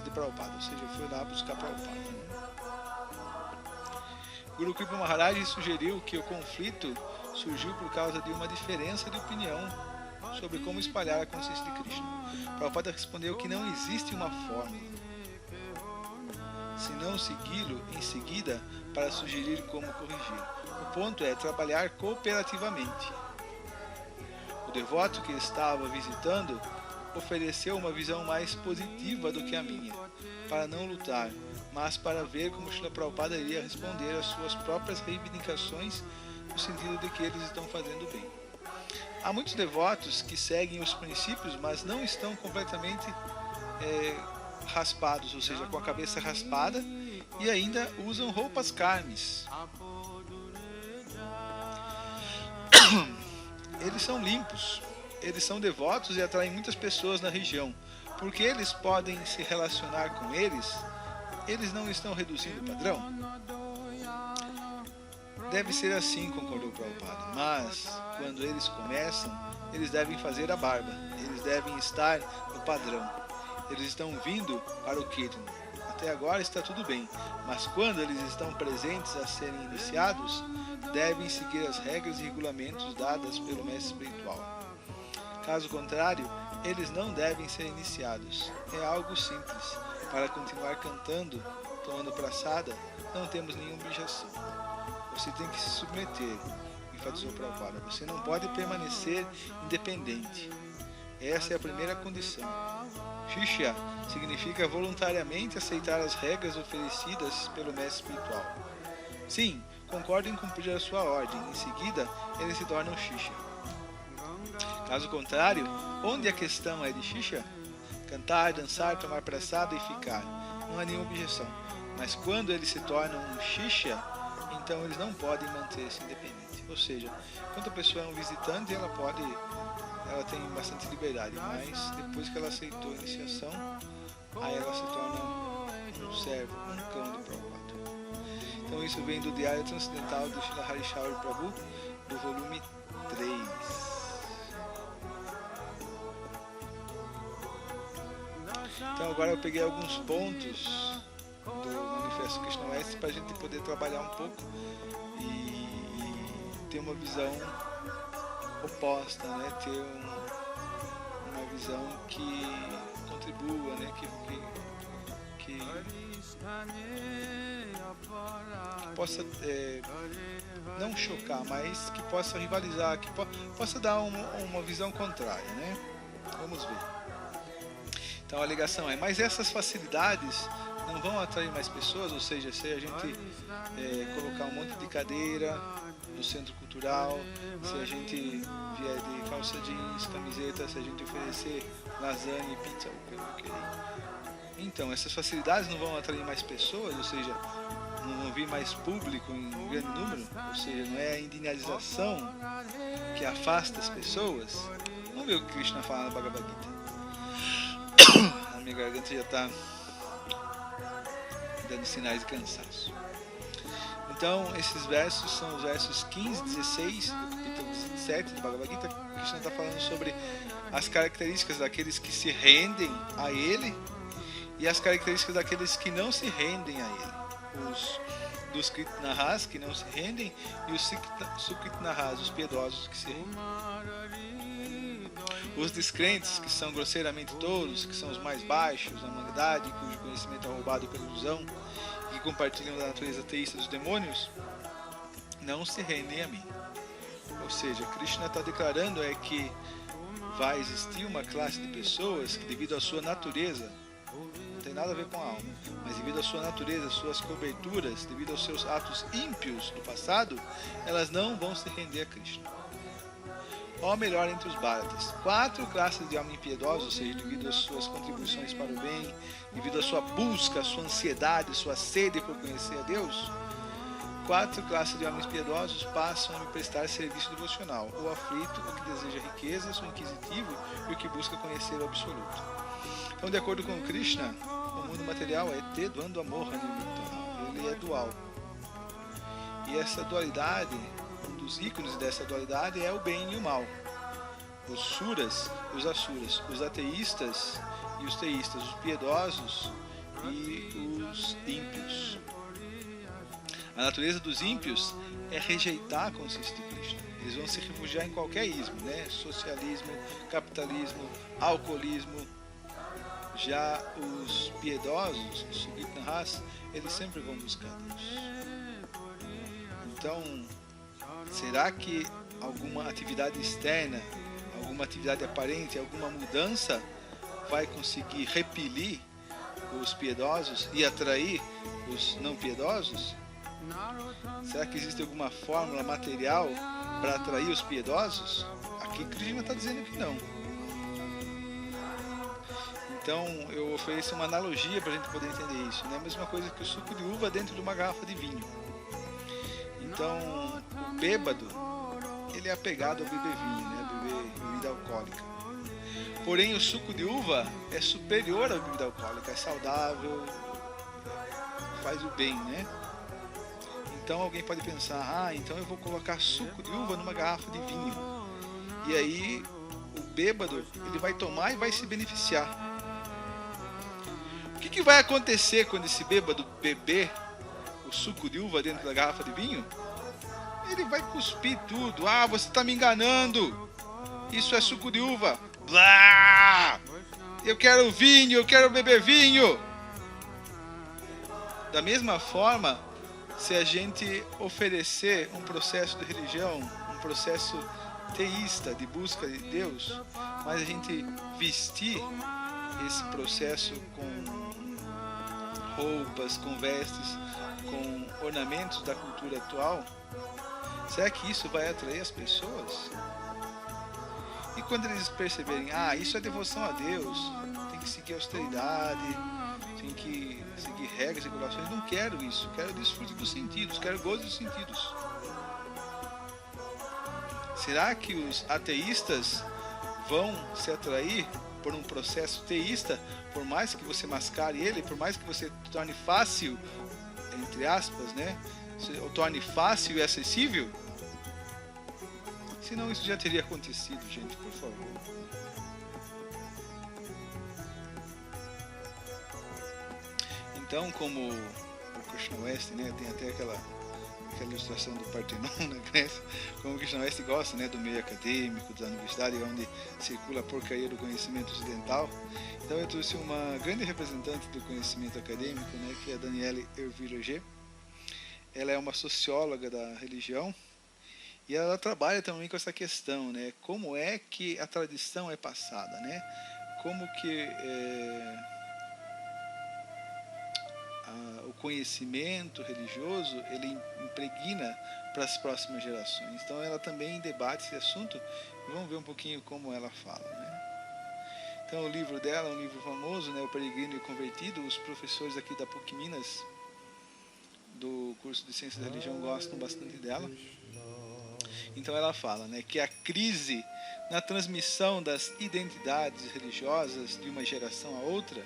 de Prabhupada, ou seja, foi lá buscar Prabhupada. Guru Kripa Maharaj sugeriu que o conflito surgiu por causa de uma diferença de opinião sobre como espalhar a consciência de Krishna. Prabhupada respondeu que não existe uma fórmula, senão segui-lo em seguida para sugerir como corrigir. O ponto é trabalhar cooperativamente. O devoto que estava visitando ofereceu uma visão mais positiva do que a minha, para não lutar, mas para ver como Srila Prabhupada iria responder às suas próprias reivindicações, no sentido de que eles estão fazendo bem. Há muitos devotos que seguem os princípios, mas não estão completamente raspados, ou seja, com a cabeça raspada, e ainda usam roupas carnes. Eles são limpos, eles são devotos e atraem muitas pessoas na região, porque eles podem se relacionar com eles não estão reduzindo o padrão? Deve ser assim, concordou Prabhupada, mas quando eles começam, eles devem fazer a barba, eles devem estar no padrão, eles estão vindo para o Kirtan. Até agora está tudo bem, mas quando eles estão presentes a serem iniciados, devem seguir as regras e regulamentos dadas pelo mestre espiritual. Caso contrário, eles não devem ser iniciados. É algo simples. Para continuar cantando, tomando praçada, não temos nenhuma objeção. Você tem que se submeter, enfatizou Prabhupada. Você não pode permanecer independente. Essa é a primeira condição. Shishya significa voluntariamente aceitar as regras oferecidas pelo mestre espiritual. Sim, concordo em cumprir a sua ordem. Em seguida, eles se tornam Shishya. Caso contrário, onde a questão é de Shishya? Cantar, dançar, tomar praçada e ficar. Não há nenhuma objeção. Mas quando eles se tornam um Shishya, então eles não podem manter-se independentes. Ou seja, quando a pessoa é um visitante, ela tem bastante liberdade, mas depois que ela aceitou a iniciação, aí ela se torna um servo, um cão do Prabhupada. Então isso vem do Diário Transcendental do Srila Harishauri Prabhu, do volume 3. Então agora eu peguei alguns pontos do Manifesto Krishna Oeste para a gente poder trabalhar um pouco e ter uma visão oposta, né? Ter uma visão que contribua, né? Que possa não chocar, mas que possa rivalizar, que possa dar uma visão contrária, né? Vamos ver. Então a ligação é, mas essas facilidades não vão atrair mais pessoas, ou seja, se a gente colocar um monte de cadeira no centro cultural, se a gente vier de calça jeans, camiseta, se a gente oferecer lasanha e pizza, então essas facilidades não vão atrair mais pessoas, ou seja, não vão vir mais público em grande número, ou seja, não é a individualização que afasta as pessoas. Vamos ver o que Krishna fala na Bhagavad Gita. A minha garganta já está dando sinais de cansaço. Então, esses versos são os versos 15 e 16 do capítulo 17 do Bhagavad Gita. Krishna está falando sobre as características daqueles que se rendem a ele e as características daqueles que não se rendem a ele. Os dos Kritnahas, que não se rendem, e os Sukritnahas, os piedosos que se rendem. Os descrentes, que são grosseiramente tolos, que são os mais baixos na humanidade, cujo conhecimento é roubado pela ilusão, que compartilham da natureza teísta dos demônios, não se rendem a mim. Ou seja, Krishna está declarando que vai existir uma classe de pessoas que, devido à sua natureza, não tem nada a ver com a alma, mas devido à sua natureza, suas coberturas, devido aos seus atos ímpios do passado, elas não vão se render a Krishna. Ou melhor, entre os Bharatas, 4 classes de homens impiedosos, ou seja, devido às suas contribuições para o bem, devido à sua busca, à sua ansiedade, à sua sede por conhecer a Deus, 4 classes de homens piedosos passam a me prestar serviço devocional: o aflito, o que deseja riquezas, o inquisitivo e o que busca conhecer o absoluto. Então, de acordo com Krishna, o mundo material é te dvandva moha nirmitana, ele é dual. E essa dualidade, um dos ícones dessa dualidade é o bem e o mal. Os suras, os asuras, os ateístas e os teístas, os piedosos e os ímpios. A natureza dos ímpios é rejeitar a consciência de Krishna. Eles vão se refugiar em qualquer ismo, né? Socialismo, capitalismo, alcoolismo. Já os piedosos, os Sukritnahas, eles sempre vão buscar Deus. Então, será que alguma atividade externa, alguma atividade aparente, alguma mudança vai conseguir repelir os piedosos e atrair os não piedosos? Será que existe alguma fórmula material para atrair os piedosos? Aqui Krishna está dizendo que não. Então eu ofereço uma analogia para a gente poder entender isso, né? A mesma coisa que o suco de uva dentro de uma garrafa de vinho. Então o bêbado, ele é apegado a beber vinho, né? A beber bebida alcoólica. Porém o suco de uva é superior à bebida alcoólica, é saudável, faz o bem, né? Então alguém pode pensar, então eu vou colocar suco de uva numa garrafa de vinho. E aí o bêbado, ele vai tomar e vai se beneficiar. O que vai acontecer quando esse bêbado beber o suco de uva dentro da garrafa de vinho? Ele vai cuspir tudo. Você está me enganando. Isso é suco de uva. Blá! Eu quero vinho, eu quero beber vinho. Da mesma forma, se a gente oferecer um processo de religião, um processo teísta de busca de Deus, mas a gente vestir esse processo com roupas, com vestes, com ornamentos da cultura atual, será que isso vai atrair as pessoas? E quando eles perceberem, isso é devoção a Deus, tem que seguir austeridade, tem que seguir regras, regulações, não quero isso, quero desfrute dos sentidos, quero gozo dos sentidos. Será que os ateístas vão se atrair por um processo teísta, por mais que você mascare ele, por mais que você torne fácil, entre aspas, né, ou torne fácil e acessível? Senão isso já teria acontecido, gente, por favor. Então, como o Krishna West, né, tem até aquela ilustração do Partenon na Grécia, como o Krishna West gosta, né, do meio acadêmico, da universidade, onde circula a porcaria do conhecimento ocidental. Então eu trouxe uma grande representante do conhecimento acadêmico, né, que é a Danielle Ervil-Leger. Ela é uma socióloga da religião e ela trabalha também com essa questão, né, como é que a tradição é passada, né, como que o conhecimento religioso ele impregna para as próximas gerações. Então ela também debate esse assunto e vamos ver um pouquinho como ela fala, né? Então o livro dela é um livro famoso, né, O Peregrino e o Convertido. Os professores aqui da PUC Minas do curso de Ciência da Religião gostam bastante dela. Então ela fala, né, que a crise na transmissão das identidades religiosas de uma geração a outra,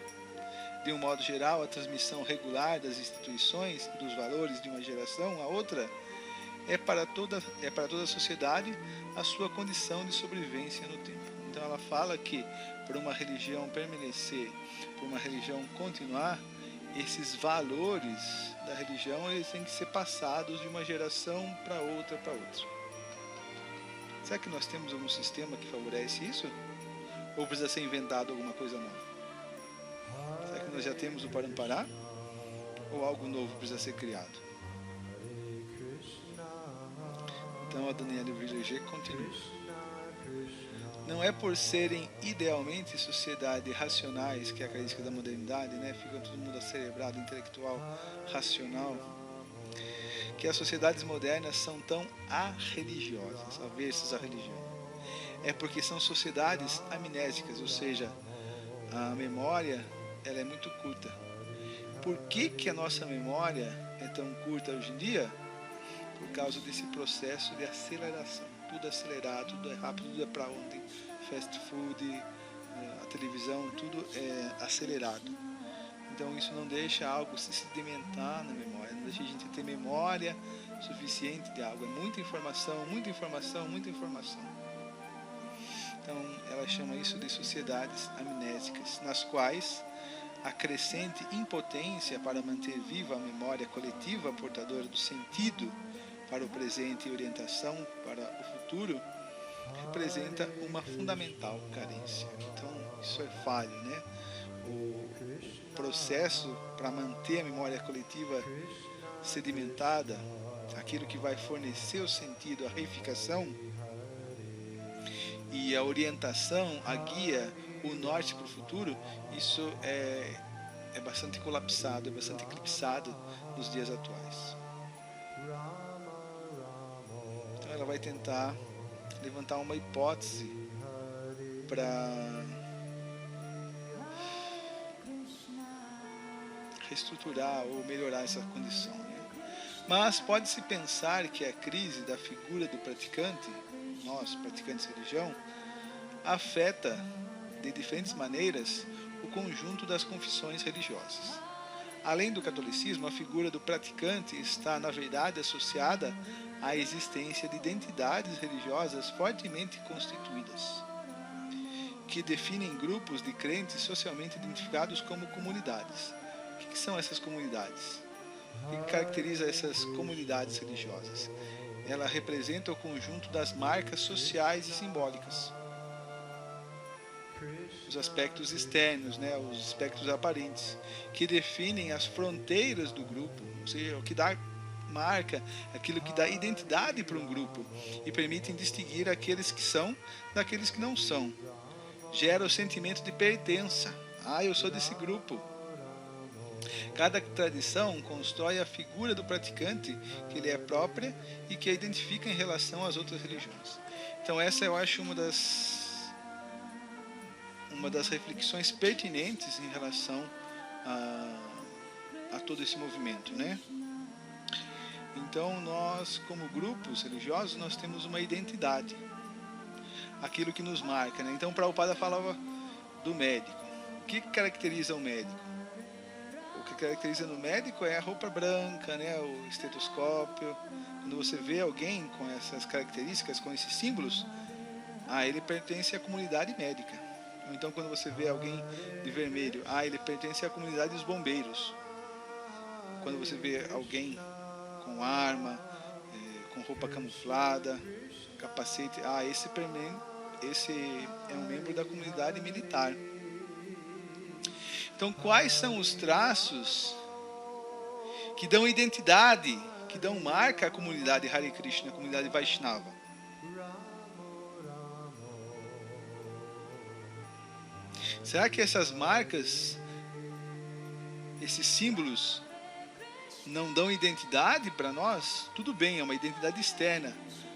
de um modo geral, a transmissão regular das instituições e dos valores de uma geração a outra, é para toda a sociedade a sua condição de sobrevivência no tempo. Então ela fala que para uma religião permanecer, para uma religião continuar, esses valores da religião eles têm que ser passados de uma geração para outra para outra. Será que nós temos algum sistema que favorece isso? Ou precisa ser inventado alguma coisa nova? Será que nós já temos o Parampará? Ou algo novo precisa ser criado? Então a Danielle Ervil-Leger continua. Não é por serem idealmente sociedades racionais, que é a característica da modernidade, né? Fica todo mundo acerebrado, intelectual, racional, que as sociedades modernas são tão arreligiosas, aversas à religião. É porque são sociedades amnésicas, ou seja, a memória ela é muito curta. Por que a nossa memória é tão curta hoje em dia? Por causa desse processo de aceleração. Tudo acelerado, tudo é rápido, tudo é para ontem. Fast food, a televisão, tudo é acelerado. Então isso não deixa algo se sedimentar na memória, não deixa a gente ter memória suficiente de algo. É muita informação, muita informação, muita informação. Então ela chama isso de sociedades amnésicas, nas quais a crescente impotência para manter viva a memória coletiva portadora do sentido para o presente e orientação para o futuro representa uma fundamental carência. Então isso é falho, né? O processo para manter a memória coletiva sedimentada, aquilo que vai fornecer o sentido, a reificação e a orientação, a guia o norte para o futuro, isso é bastante colapsado, é bastante eclipsado nos dias atuais. Então ela vai tentar levantar uma hipótese para reestruturar ou melhorar essa condição, né? Mas pode-se pensar que a crise da figura do praticante, nós praticantes de religião, afeta de diferentes maneiras o conjunto das confissões religiosas. Além do catolicismo, a figura do praticante está, na verdade, associada à existência de identidades religiosas fortemente constituídas, que definem grupos de crentes socialmente identificados como comunidades. O que são essas comunidades? O que caracteriza essas comunidades religiosas? Ela representa o conjunto das marcas sociais e simbólicas, os aspectos externos, né, os aspectos aparentes, que definem as fronteiras do grupo, ou seja, o que dá marca, aquilo que dá identidade para um grupo e permitem distinguir aqueles que são daqueles que não são. Gera o sentimento de pertença. Eu sou desse grupo. Cada tradição constrói a figura do praticante que ele é própria e que a identifica em relação às outras religiões. Então essa eu acho uma das reflexões pertinentes em relação a todo esse movimento, né? Então nós, como grupos religiosos, nós temos uma identidade, aquilo que nos marca, né? Então Prabhupada falava do médico. O que caracteriza o médico? O que caracteriza no médico é a roupa branca, né? O estetoscópio. Quando você vê alguém com essas características, com esses símbolos, ele pertence à comunidade médica. Então quando você vê alguém de vermelho, ele pertence à comunidade dos bombeiros. Quando você vê alguém com arma, com roupa camuflada, capacete, esse é um membro da comunidade militar. Então quais são os traços que dão identidade, que dão marca à comunidade Hare Krishna, à comunidade Vaishnava? Será que essas marcas, esses símbolos, não dão identidade para nós? Tudo bem, é uma identidade externa,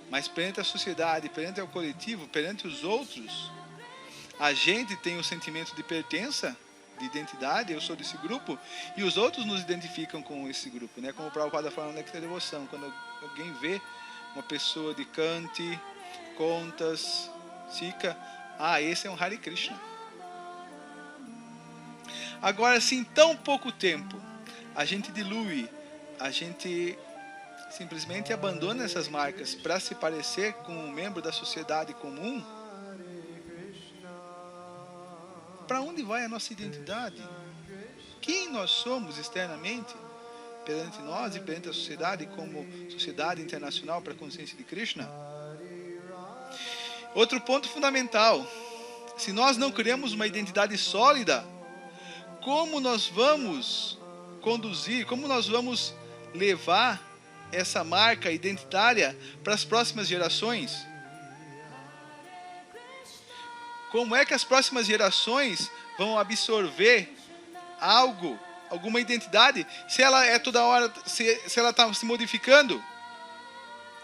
mas perante a sociedade, perante o coletivo, perante os outros, a gente tem um sentimento de pertença, de identidade, eu sou desse grupo, e os outros nos identificam com esse grupo, né? Como o Prabhupada fala na Nectar Devoção, quando alguém vê uma pessoa de Kanti, Contas, Sika, esse é um Hare Krishna. Agora, se em tão pouco tempo a gente dilui, a gente simplesmente abandona essas marcas para se parecer com um membro da sociedade comum, para onde vai a nossa identidade? Quem nós somos externamente, perante nós e perante a sociedade, como Sociedade Internacional para a Consciência de Krishna? Outro ponto fundamental: se nós não criamos uma identidade sólida, como nós vamos conduzir, como nós vamos levar essa marca identitária para as próximas gerações? Como é que as próximas gerações vão absorver alguma identidade, se ela é toda hora, se ela está se modificando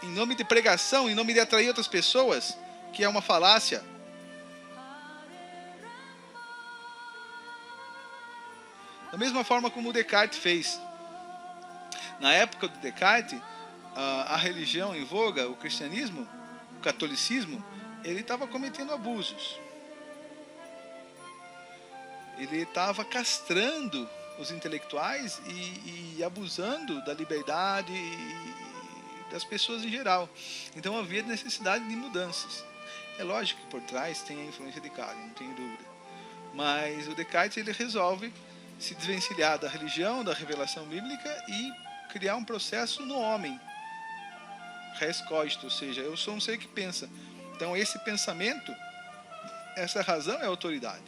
em nome de pregação, em nome de atrair outras pessoas, que é uma falácia? Da mesma forma como o Descartes fez. Na época do Descartes, a religião em voga, o cristianismo, o catolicismo, ele estava cometendo abusos. Ele estava castrando os intelectuais e abusando da liberdade e das pessoas em geral. Então havia necessidade de mudanças. É lógico que por trás tem a influência de Kali, não tenho dúvida. Mas o Descartes ele resolve se desvencilhar da religião, da revelação bíblica e criar um processo no homem. Res cogito, ou seja, eu sou um ser que pensa. Então esse pensamento, essa razão é a autoridade.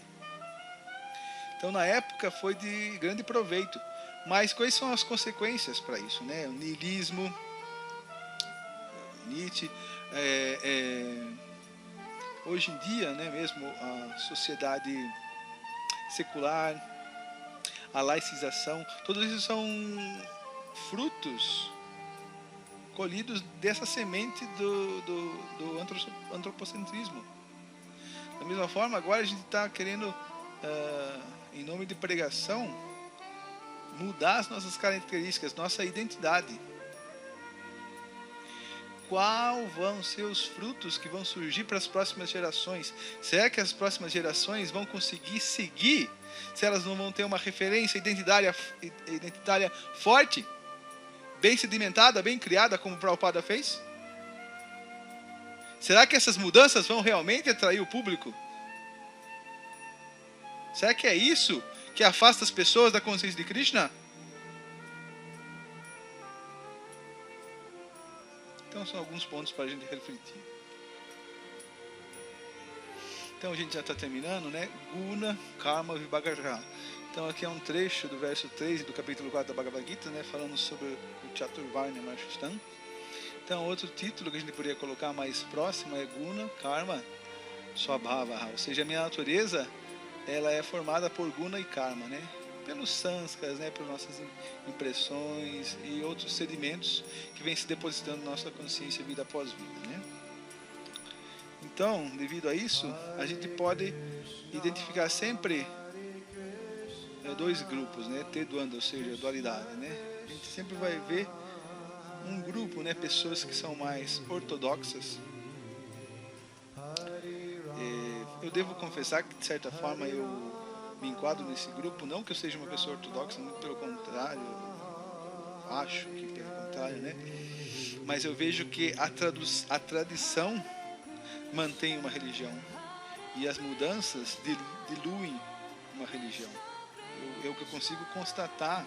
Então na época foi de grande proveito. Mas quais são as consequências para isso, né? O niilismo, Nietzsche, hoje em dia, né, mesmo a sociedade secular, a laicização, todos isso são frutos colhidos dessa semente do antropocentrismo. Da mesma forma, agora a gente está querendo, em nome de pregação, mudar as nossas características, nossa identidade. Qual vão ser os frutos que vão surgir para as próximas gerações? Será que as próximas gerações vão conseguir seguir? Se elas não vão ter uma referência identitária forte, bem sedimentada, bem criada, como o Prabhupada fez? Será que essas mudanças vão realmente atrair o público? Será que é isso que afasta as pessoas da consciência de Krishna? Então são alguns pontos para a gente refletir. Então a gente já está terminando, né? Guna, Karma, Vibhagaja. Então aqui é um trecho do verso 3 do capítulo 4 da Bhagavad Gita, né? Falando sobre o Chaturvarnya Marshastan. Então outro título que a gente poderia colocar mais próximo é Guna, Karma, Swabhava. Ou seja, a minha natureza, ela é formada por Guna e Karma, né? Pelos sanskaras, né, por nossas impressões e outros sedimentos que vêm se depositando na nossa consciência vida após vida, né? Então, devido a isso, a gente pode identificar sempre dois grupos, né, Tedwanda, ou seja, dualidade, né? A gente sempre vai ver um grupo, né, pessoas que são mais ortodoxas. Eu devo confessar que, de certa forma, eu me enquadro nesse grupo, não que eu seja uma pessoa ortodoxa, muito pelo contrário, acho que pelo contrário, né? Mas eu vejo que a tradição mantém uma religião e as mudanças diluem uma religião. É o que eu consigo constatar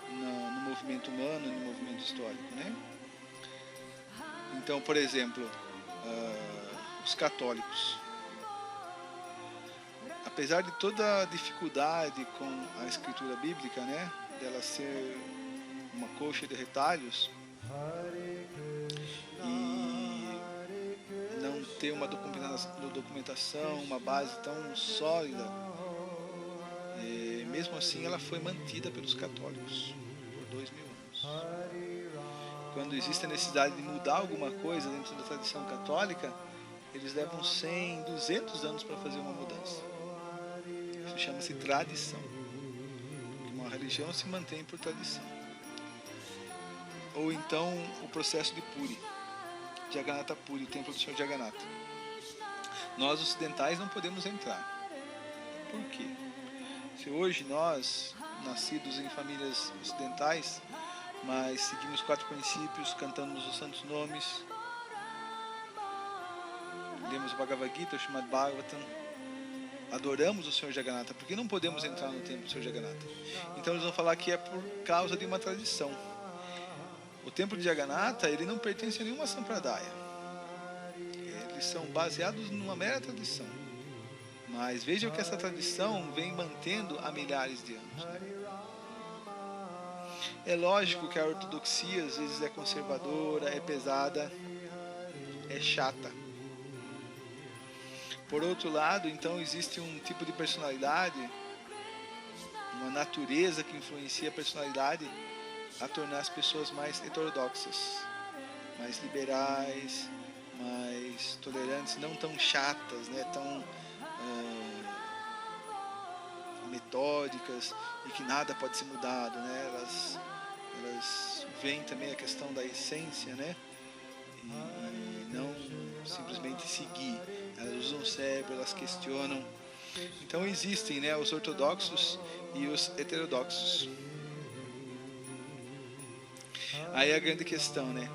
no movimento humano, no movimento histórico, né? Então, por exemplo, os católicos. Apesar de toda a dificuldade com a escritura bíblica, né, dela ser uma coxa de retalhos e não ter uma documentação, uma base tão sólida, mesmo assim ela foi mantida pelos católicos por 2000 anos. Quando existe a necessidade de mudar alguma coisa dentro da tradição católica, eles levam 100, 200 anos para fazer uma mudança. Isso chama-se tradição. Uma religião se mantém por tradição. Ou então o processo de Puri, Jagannatha Puri, o templo do Senhor Jagannatha. Nós ocidentais não podemos entrar. Por quê? Se hoje nós, nascidos em famílias ocidentais, mas seguimos 4 princípios, cantamos os santos nomes, lemos o Bhagavad Gita, o Srimad Bhagavatam, adoramos o Senhor Jagannatha, porque não podemos entrar no templo do Senhor Jagannatha. Então eles vão falar que é por causa de uma tradição. O templo de Jagannatha, ele não pertence a nenhuma sampradaya. Eles são baseados numa mera tradição. Mas vejam que essa tradição vem mantendo há milhares de anos, né? É lógico que a ortodoxia às vezes é conservadora, é pesada, é chata. Por outro lado, então, existe um tipo de personalidade, uma natureza que influencia a personalidade a tornar as pessoas mais heterodoxas, mais liberais, mais tolerantes, não tão chatas, né, tão metódicas e que nada pode ser mudado, né? Elas veem também a questão da essência, né? E não simplesmente seguir. Elas usam o cérebro, elas questionam. Então existem, né, os ortodoxos e os heterodoxos. Aí a grande questão, né?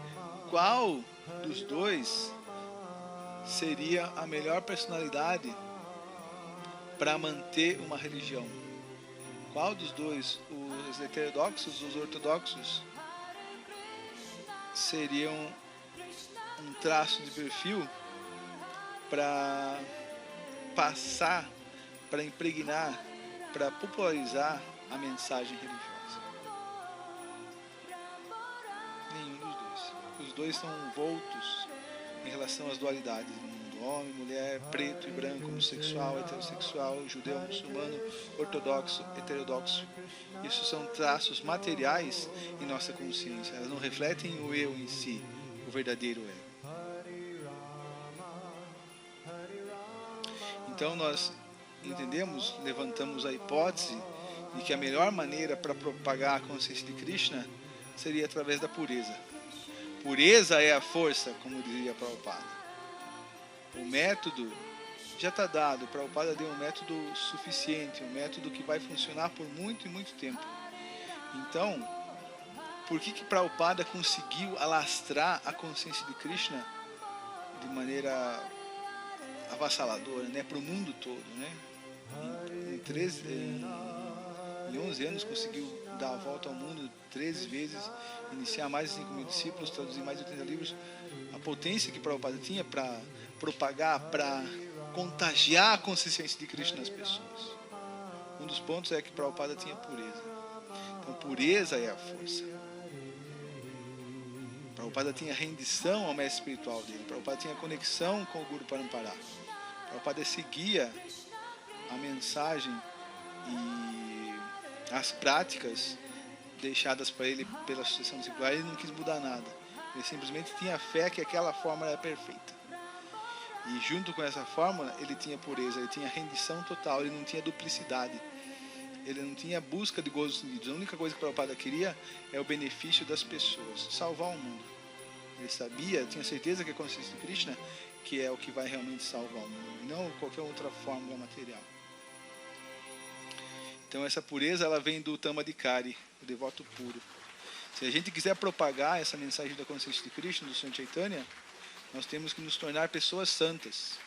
Qual dos dois seria a melhor personalidade para manter uma religião? Qual dos dois, os heterodoxos, os ortodoxos, seriam um traço de perfil para passar, para impregnar, para popularizar a mensagem religiosa? Nenhum dos dois. Os dois são envoltos em relação às dualidades do mundo, homem, mulher, preto e branco, homossexual, heterossexual, judeu, muçulmano, ortodoxo, heterodoxo. Isso são traços materiais em nossa consciência. Elas não refletem o eu em si, o verdadeiro eu. Então nós entendemos, levantamos a hipótese de que a melhor maneira para propagar a consciência de Krishna seria através da pureza. Pureza é a força, como dizia Prabhupada. O método já está dado. Prabhupada deu um método suficiente, um método que vai funcionar por muito e muito tempo. Então, por que Prabhupada conseguiu alastrar a consciência de Krishna de maneira avassaladora, né, para o mundo todo, né? Em 11 anos conseguiu dar a volta ao mundo 13 vezes, iniciar mais de 5.000 discípulos, traduzir mais de 80 livros. A potência que Prabhupada tinha para propagar, para contagiar a consciência de Krishna nas pessoas. Um dos pontos é que Prabhupada tinha pureza. Então, pureza é a força. Prabhupada tinha rendição ao mestre espiritual dele. Prabhupada tinha conexão com o Guru Parampara. Prabhupada seguia a mensagem e as práticas deixadas para ele pela sucessão discipular. Ele não quis mudar nada. Ele simplesmente tinha fé que aquela fórmula era perfeita. E junto com essa fórmula, ele tinha pureza, ele tinha rendição total, ele não tinha duplicidade. Ele não tinha busca de gozos sentidos. A única coisa que o Prabhupada queria é o benefício das pessoas, salvar o mundo. Ele sabia, tinha certeza que a consciência de Krishna que é o que vai realmente salvar o mundo, e não qualquer outra fórmula material. Então essa pureza ela vem do Tamadikari, o devoto puro. Se a gente quiser propagar essa mensagem da consciência de Krishna, do Senhor Chaitanya, nós temos que nos tornar pessoas santas.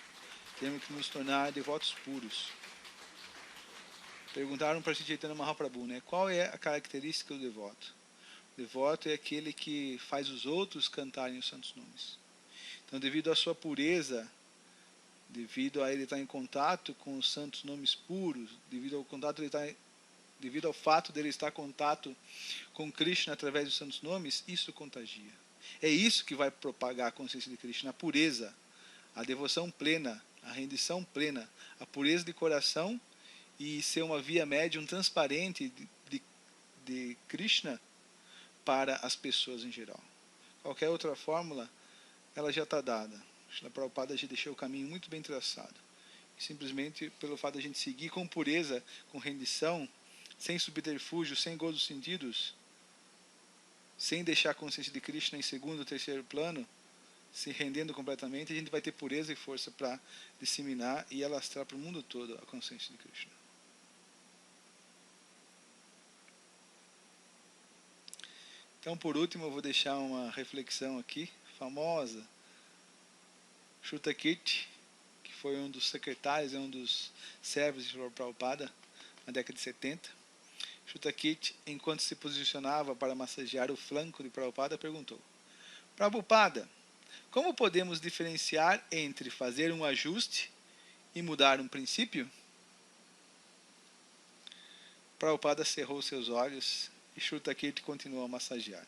Temos que nos tornar devotos puros. Perguntaram para Chaitanya Mahaprabhu, né, qual é a característica do devoto? O devoto é aquele que faz os outros cantarem os santos nomes. Então, devido à sua pureza, devido a ele estar em contato com os santos nomes puros, devido ao fato dele estar em contato com Krishna através dos santos nomes, isso contagia. É isso que vai propagar a consciência de Krishna, a pureza, a devoção plena, a rendição plena, a pureza de coração e ser uma via médium transparente de Krishna para as pessoas em geral. Qualquer outra fórmula, ela já está dada. A Prabhupada já deixou o caminho muito bem traçado. E simplesmente pelo fato de a gente seguir com pureza, com rendição, sem subterfúgio, sem gozos sentidos, sem deixar a consciência de Krishna em segundo ou terceiro plano, se rendendo completamente, a gente vai ter pureza e força para disseminar e alastrar para o mundo todo a consciência de Krishna. Então, por último, eu vou deixar uma reflexão aqui, famosa. Shrutakirti, que foi um dos secretários, um dos servos de Srila Prabhupada na década de 70. Shrutakirti, enquanto se posicionava para massagear o flanco de Prabhupada, perguntou: Prabhupada, como podemos diferenciar entre fazer um ajuste e mudar um princípio? Prabhupada cerrou seus olhos e Shrutakirti continuou a massagear.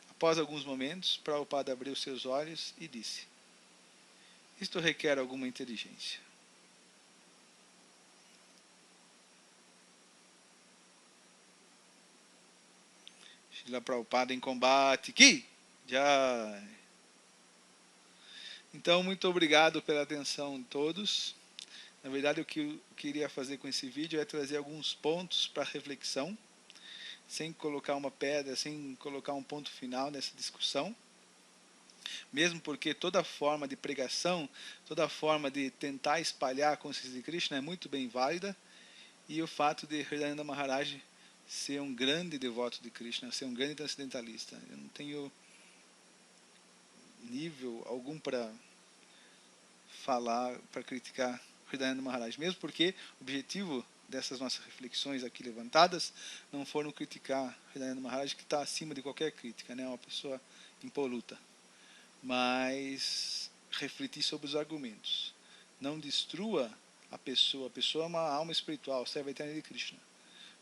Após alguns momentos, Prabhupada abriu seus olhos e disse: isto requer alguma inteligência. Srila Prabhupada em combate. Ki Jai. Então, muito obrigado pela atenção de todos. Na verdade, o que eu queria fazer com esse vídeo é trazer alguns pontos para reflexão, sem colocar uma pedra, sem colocar um ponto final nessa discussão. Mesmo porque toda forma de pregação, toda forma de tentar espalhar a consciência de Krishna é muito bem válida, e o fato de Hridayananda Maharaj ser um grande devoto de Krishna, ser um grande transcendentalista. Eu não tenho nível algum para falar, para criticar Hridayananda Maharaj, mesmo porque o objetivo dessas nossas reflexões aqui levantadas não foram criticar Hridayananda Maharaj, que está acima de qualquer crítica, né? Uma pessoa impoluta, mas refletir sobre os argumentos. Não destrua a pessoa é uma alma espiritual, serva eterna de Krishna,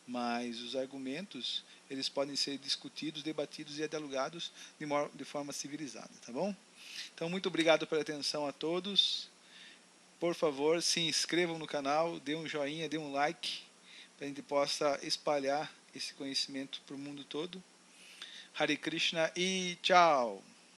mas os argumentos eles podem ser discutidos, debatidos e dialogados de forma civilizada, tá bom? Então, muito obrigado pela atenção a todos. Por favor, se inscrevam no canal, dê um joinha, dê um like, para a gente possa espalhar esse conhecimento para o mundo todo. Hare Krishna e tchau!